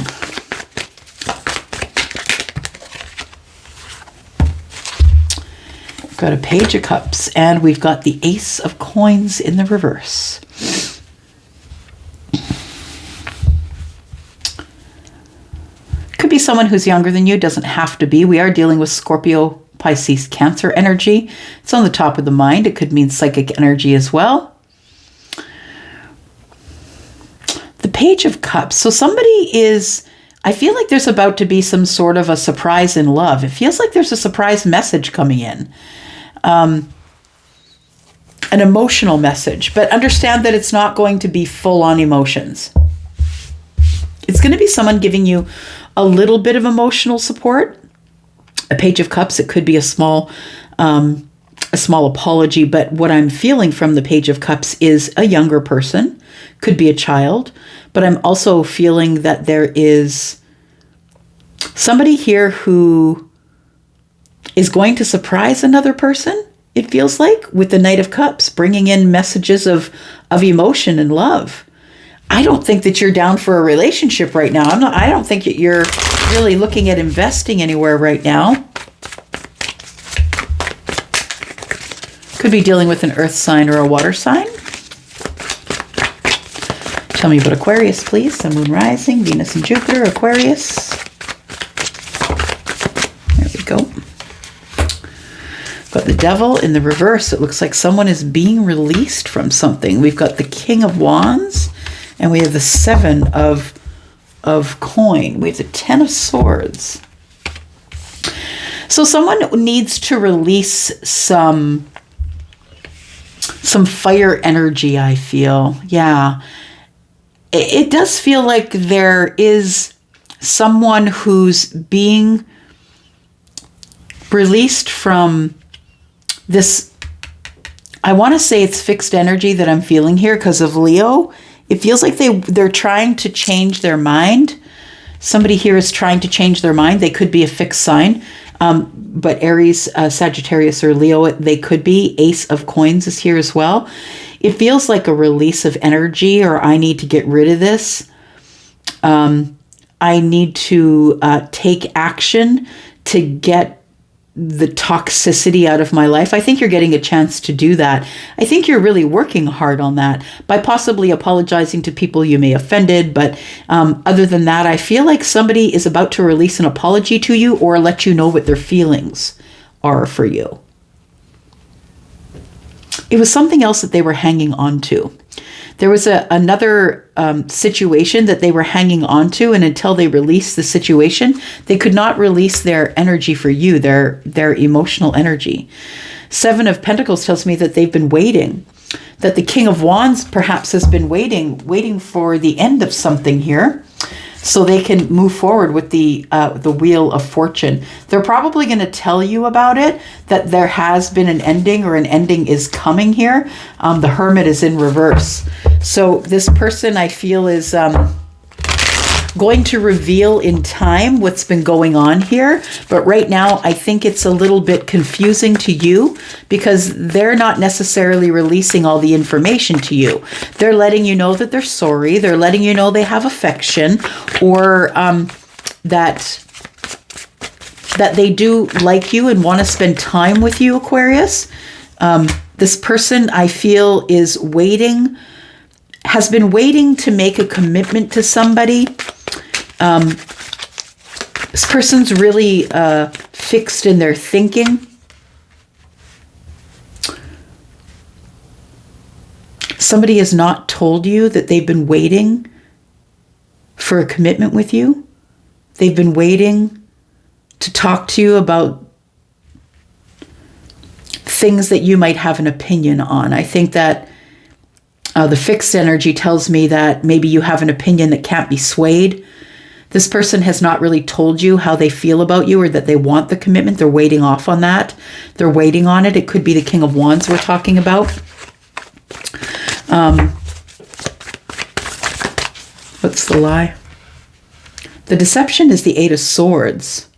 We've got a Page of Cups, and we've got the Ace of Coins in the reverse. Could be someone who's younger than you, doesn't have to be. We are dealing with Scorpio Pisces, Cancer energy. It's on the top of the mind. It could mean psychic energy as well. The Page of Cups. So somebody is, I feel like there's about to be some sort of a surprise in love. It feels like there's a surprise message coming in. An emotional message. But understand that it's not going to be full-on emotions. It's going to be someone giving you a little bit of emotional support. A Page of Cups, it could be a small apology, but what I'm feeling from the Page of Cups is a younger person, could be a child, but I'm also feeling that there is somebody here who is going to surprise another person, it feels like, with the Knight of Cups, bringing in messages of emotion and love. I don't think that you're down for a relationship right now. I don't think that you're really looking at investing anywhere right now. Could be dealing with an earth sign or a water sign. Tell me about Aquarius, please. Sun, Moon, Rising, Venus and Jupiter, Aquarius. There we go. Got the Devil in the reverse. It looks like someone is being released from something. We've got the King of Wands, and we have the Seven of Coin. We have the Ten of Swords. So someone needs to release some fire energy, I feel. Yeah. It does feel like there is someone who's being released from this. I want to say it's fixed energy that I'm feeling here because of Leo. It feels like they're trying to change their mind. Somebody here is trying to change their mind. They could be a fixed sign. But Aries, Sagittarius, or Leo, they could be. Ace of Coins is here as well. It feels like a release of energy, or I need to get rid of this. I need to take action to get the toxicity out of my life. I think you're getting a chance to do that. I think you're really working hard on that by possibly apologizing to people you may have offended. But other than that, I feel like somebody is about to release an apology to you or let you know what their feelings are for you. It was something else that they were hanging on to. There was another situation that they were hanging on to, and until they released the situation, they could not release their energy for you, their emotional energy. Seven of Pentacles tells me that they've been waiting, that the King of Wands perhaps has been waiting for the end of something here, so they can move forward with the Wheel of Fortune. They're probably going to tell you about it, that there has been an ending or an ending is coming here. The Hermit is in reverse. So this person, I feel, is going to reveal in time what's been going on here. But right now, I think it's a little bit confusing to you because they're not necessarily releasing all the information to you. They're letting you know that they're sorry. They're letting you know they have affection, or that they do like you and want to spend time with you, Aquarius. This person, I feel, is waiting, has been waiting to make a commitment to somebody. This person's really fixed in their thinking. Somebody has not told you that they've been waiting for a commitment with you. They've been waiting to talk to you about things that you might have an opinion on. I think that the fixed energy tells me that maybe you have an opinion that can't be swayed. This person has not really told you how they feel about you or that they want the commitment. They're waiting off on that. They're waiting on it. It could be the King of Wands we're talking about. What's the lie? The deception is the Eight of Swords.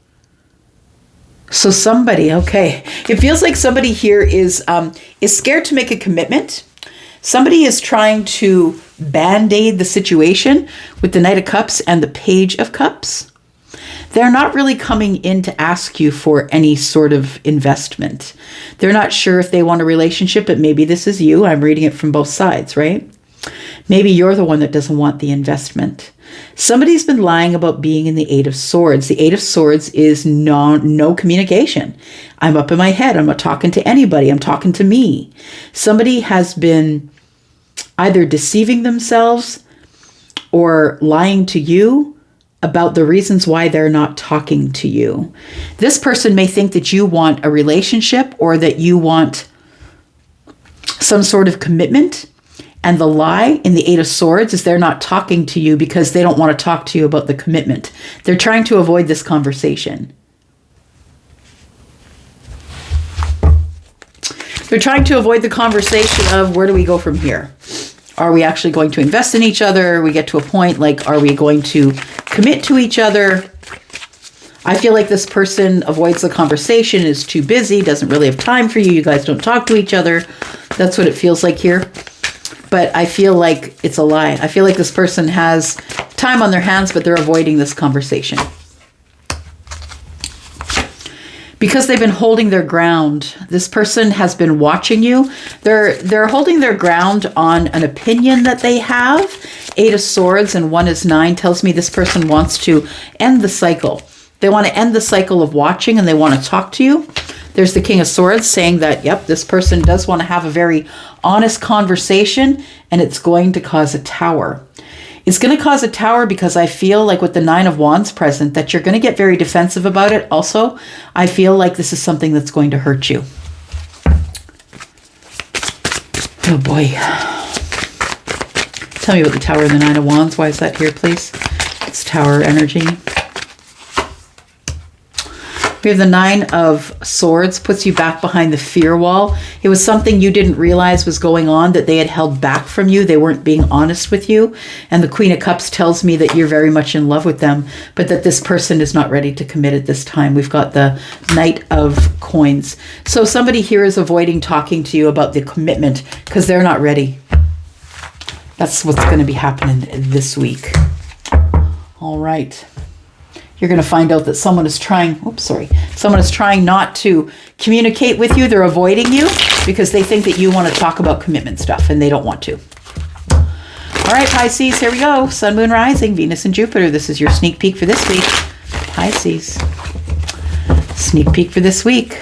So somebody, okay. It feels like somebody here is scared to make a commitment. Somebody is trying to band-aid the situation with the Knight of Cups and the Page of Cups. They're not really coming in to ask you for any sort of investment. They're not sure if they want a relationship, but maybe this is you. I'm reading it from both sides, right? Maybe you're the one that doesn't want the investment. Somebody's been lying about being in the Eight of Swords. The Eight of Swords is no communication. I'm up in my head. I'm not talking to anybody. I'm talking to me. Somebody has been either deceiving themselves or lying to you about the reasons why they're not talking to you. This person may think that you want a relationship or that you want some sort of commitment. And the lie in the Eight of Swords is they're not talking to you because they don't want to talk to you about the commitment. They're trying to avoid this conversation. They're trying to avoid the conversation of where do we go from here? Are we actually going to invest in each other? We get to a point like, are we going to commit to each other? I feel like this person avoids the conversation, is too busy, doesn't really have time for you. You guys don't talk to each other. That's what it feels like here. But I feel like it's a lie. I feel like this person has time on their hands, but they're avoiding this conversation. Because they've been holding their ground. This person has been watching you. They're holding their ground on an opinion that they have. Eight of Swords and 1 is 9 tells me this person wants to end the cycle. They want to end the cycle of watching and they want to talk to you. There's the King of Swords saying that, yep, this person does want to have a very honest conversation and it's going to cause a tower. It's going to cause a tower because I feel like with the 9 of Wands present that you're going to get very defensive about it. Also, I feel like this is something that's going to hurt you. Oh boy. Tell me about the Tower and the 9 of Wands. Why is that here, please? It's Tower energy. We have the 9 of Swords, puts you back behind the fear wall. It was something you didn't realize was going on, that they had held back from you. They weren't being honest with you. And the Queen of Cups tells me that you're very much in love with them, but that this person is not ready to commit at this time. We've got the Knight of Coins. So somebody here is avoiding talking to you about the commitment because they're not ready. That's what's going to be happening this week. All right. You're going to find out that someone is trying not to communicate with you. They're avoiding you because they think that you want to talk about commitment stuff and they don't want to. All right, Pisces, here we go. Sun, Moon, Rising, Venus, and Jupiter. This is your sneak peek for this week. Pisces. Sneak peek for this week.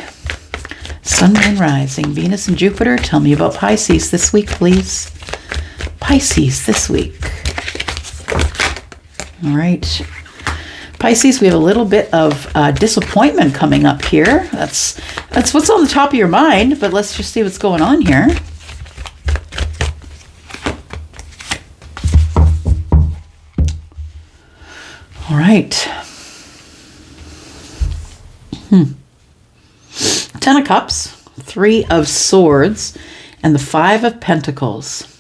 Sun, Moon, Rising, Venus, and Jupiter. Tell me about Pisces this week, please. Pisces this week. All right. Pisces, we have a little bit of disappointment coming up here. That's what's on the top of your mind, but let's just see what's going on here. All right. 10 of Cups, 3 of Swords, and the 5 of Pentacles.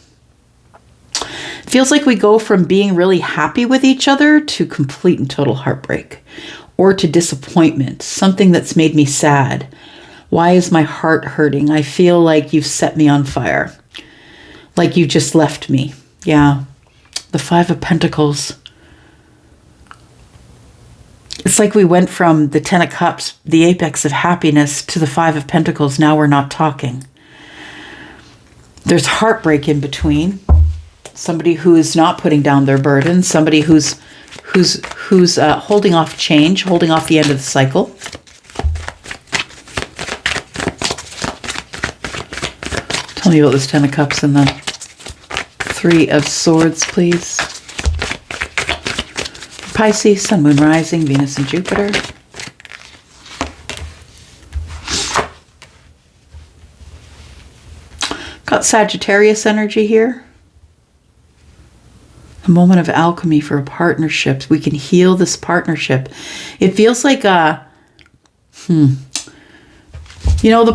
Feels like we go from being really happy with each other to complete and total heartbreak or to disappointment, something that's made me sad. Why is my heart hurting? I feel like you've set me on fire, like you just left me. Yeah, the 5 of Pentacles. It's like we went from the 10 of Cups, the apex of happiness, to the 5 of Pentacles. Now we're not talking. There's heartbreak in between. Somebody who is not putting down their burden, somebody who's holding off change, holding off the end of the cycle. Tell me about this 10 of Cups and the 3 of Swords, please. Pisces, Sun, Moon, Rising, Venus, and Jupiter. Got Sagittarius energy here. A moment of alchemy for a partnership. We can heal this partnership. It feels like the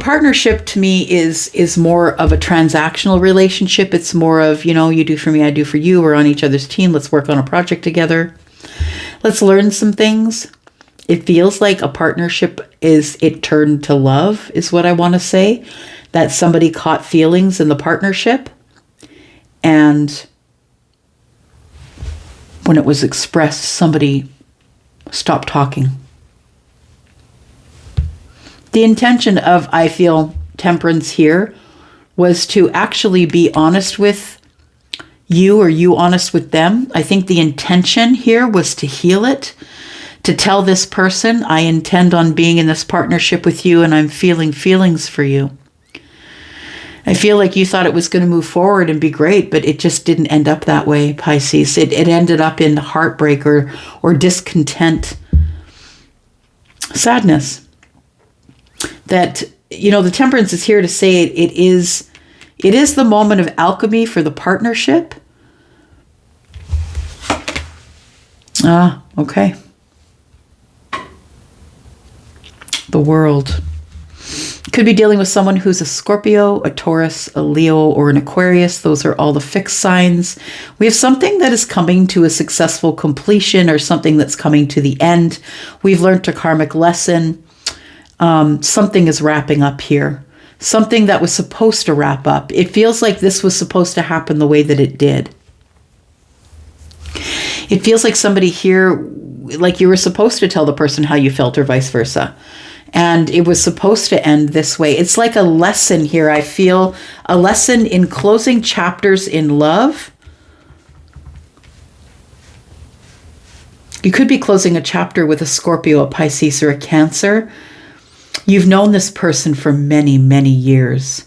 partnership to me is more of a transactional relationship. It's more of, you do for me, I do for you. We're on each other's team. Let's work on a project together. Let's learn some things. It feels like a partnership it turned to love, is what I want to say. That somebody caught feelings in the partnership, and when it was expressed, somebody stopped talking. The intention of, I feel, temperance here was to actually be honest with you or you honest with them. I think the intention here was to heal it, to tell this person, I intend on being in this partnership with you and I'm feeling feelings for you. I feel like you thought it was going to move forward and be great, but it just didn't end up that way, Pisces. It ended up in heartbreak or discontent, sadness. That, the Temperance is here to say it is the moment of alchemy for the partnership. Okay. The World. Could be dealing with someone who's a Scorpio, a Taurus, a Leo, or an Aquarius. Those are all the fixed signs. We have something that is coming to a successful completion or something that's coming to the end. We've learned a karmic lesson. Something is wrapping up here. Something that was supposed to wrap up. It feels like this was supposed to happen the way that it did. It feels like somebody here, like you were supposed to tell the person how you felt or vice versa. And it was supposed to end this way. It's like a lesson here. I feel a lesson in closing chapters in love. You could be closing a chapter with a Scorpio, a Pisces, or a Cancer. You've known this person for many, many years.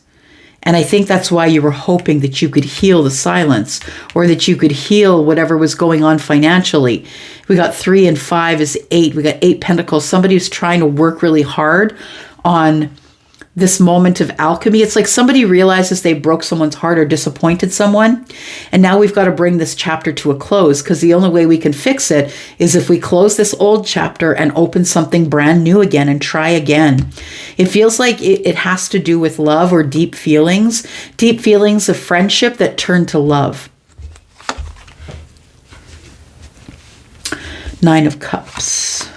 And I think that's why you were hoping that you could heal the silence or that you could heal whatever was going on financially. We got 3 and 5 is 8. We got 8 Pentacles. Somebody who's trying to work really hard on this moment of alchemy. It's like somebody realizes they broke someone's heart or disappointed someone. And now we've got to bring this chapter to a close, because the only way we can fix it is if we close this old chapter and open something brand new again and try again. It feels like it has to do with love or deep feelings of friendship that turn to love. 9 of Cups.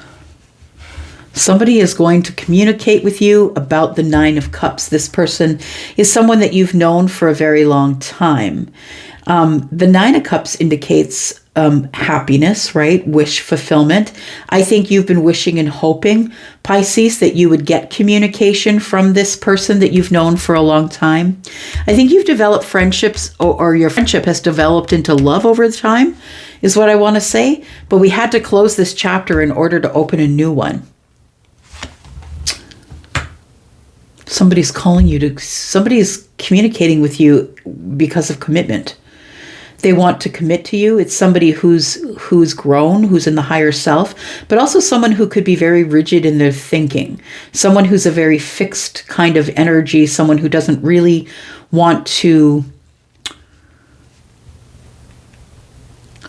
Somebody is going to communicate with you about the 9 of Cups. This person is someone that you've known for a very long time. The 9 of Cups indicates happiness, right? Wish fulfillment. I think you've been wishing and hoping, Pisces, that you would get communication from this person that you've known for a long time. I think you've developed friendships, or your friendship has developed into love over the time, is what I want to say. But we had to close this chapter in order to open a new one. Somebody's calling you somebody's communicating with you because of commitment. They want to commit to you. It's somebody who's grown, who's in the higher self, but also someone who could be very rigid in their thinking. Someone who's a very fixed kind of energy, someone who doesn't really want to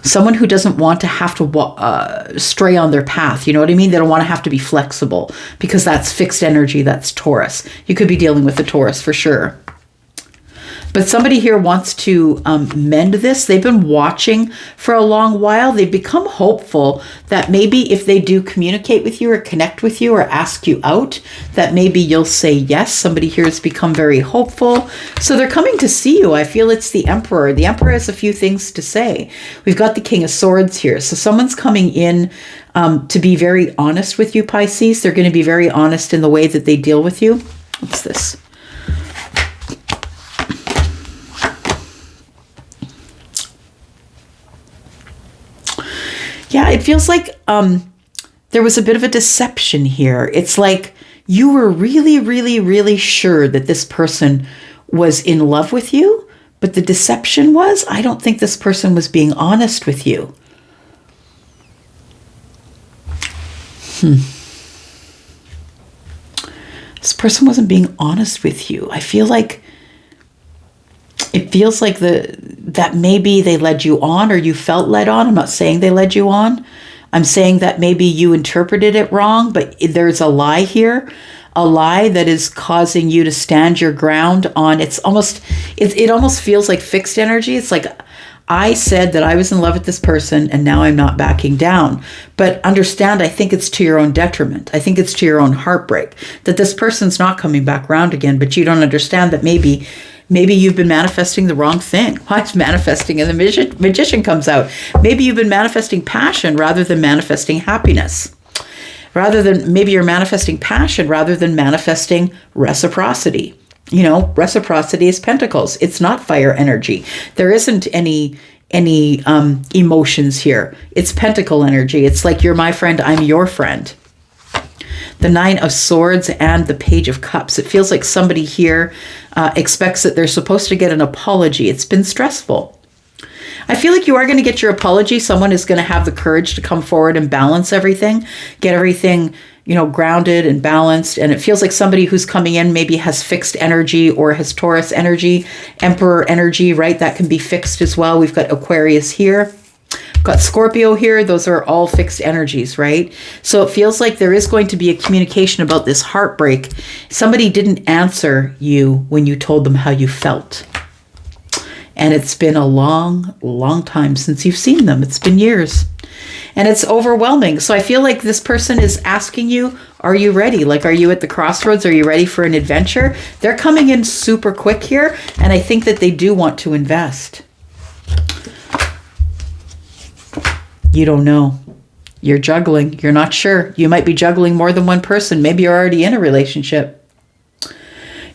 have to stray on their path. You know what I mean? They don't want to have to be flexible, because that's fixed energy. That's Taurus. You could be dealing with a Taurus for sure. But somebody here wants to mend this. They've been watching for a long while. They've become hopeful that maybe if they do communicate with you or connect with you or ask you out, that maybe you'll say yes. Somebody here has become very hopeful. So they're coming to see you. I feel it's the Emperor. The Emperor has a few things to say. We've got the King of Swords here. So someone's coming in to be very honest with you, Pisces. They're going to be very honest in the way that they deal with you. What's this? Yeah, it feels like there was a bit of a deception here. It's like you were really, really, really sure that this person was in love with you, but the deception was, I don't think this person was being honest with you. This person wasn't being honest with you. I feel like it feels like that maybe they led you on, or you felt led on. I'm not saying they led you on. I'm saying that maybe you interpreted it wrong, but there's a lie here, a lie that is causing you to stand your ground on. It almost feels like fixed energy. It's like, I said that I was in love with this person and now I'm not backing down. But understand, I think it's to your own detriment. I think it's to your own heartbreak that this person's not coming back around again, but you don't understand that maybe you've been manifesting the wrong thing. Why is manifesting? And the magician comes out. Maybe you've been manifesting passion rather than manifesting happiness. Maybe you're manifesting passion rather than manifesting reciprocity. You know, reciprocity is pentacles. It's not fire energy. There isn't any emotions here. It's pentacle energy. It's like, you're my friend, I'm your friend. The Nine of Swords and the Page of Cups. It feels like somebody here expects that they're supposed to get an apology. It's been stressful. I feel like you are going to get your apology. Someone is going to have the courage to come forward and balance everything, get everything, you know, grounded and balanced. And it feels like somebody who's coming in maybe has fixed energy or has Taurus energy, Emperor energy, right? That can be fixed as well. We've got Aquarius here. Got Scorpio here. Those are all fixed energies, right? So it feels like there is going to be a communication about this heartbreak. Somebody didn't answer you when you told them how you felt. And it's been a long, long time since you've seen them. It's been years. And it's overwhelming. So I feel like this person is asking you, are you ready? Like, are you at the crossroads? Are you ready for an adventure? They're coming in super quick here. And I think that they do want to invest. You don't know. You're juggling. You're not sure. You might be juggling more than one person. Maybe you're already in a relationship.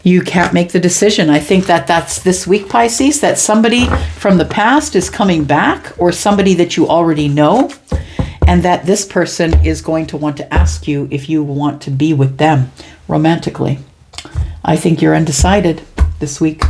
You can't make the decision. I think that that's this week, Pisces, that somebody from the past is coming back, or somebody that you already know, and that this person is going to want to ask you if you want to be with them romantically. I think you're undecided this week.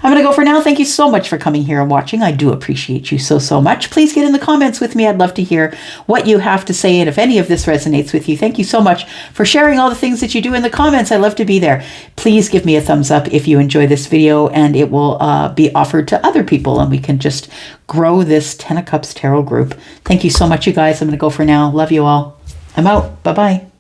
I'm going to go for now. Thank you so much for coming here and watching. I do appreciate you so, so much. Please get in the comments with me. I'd love to hear what you have to say, and if any of this resonates with you. Thank you so much for sharing all the things that you do in the comments. I love to be there. Please give me a thumbs up if you enjoy this video, and it will be offered to other people, and we can just grow this 10 of Cups tarot group. Thank you so much, you guys. I'm going to go for now. Love you all. I'm out. Bye-bye.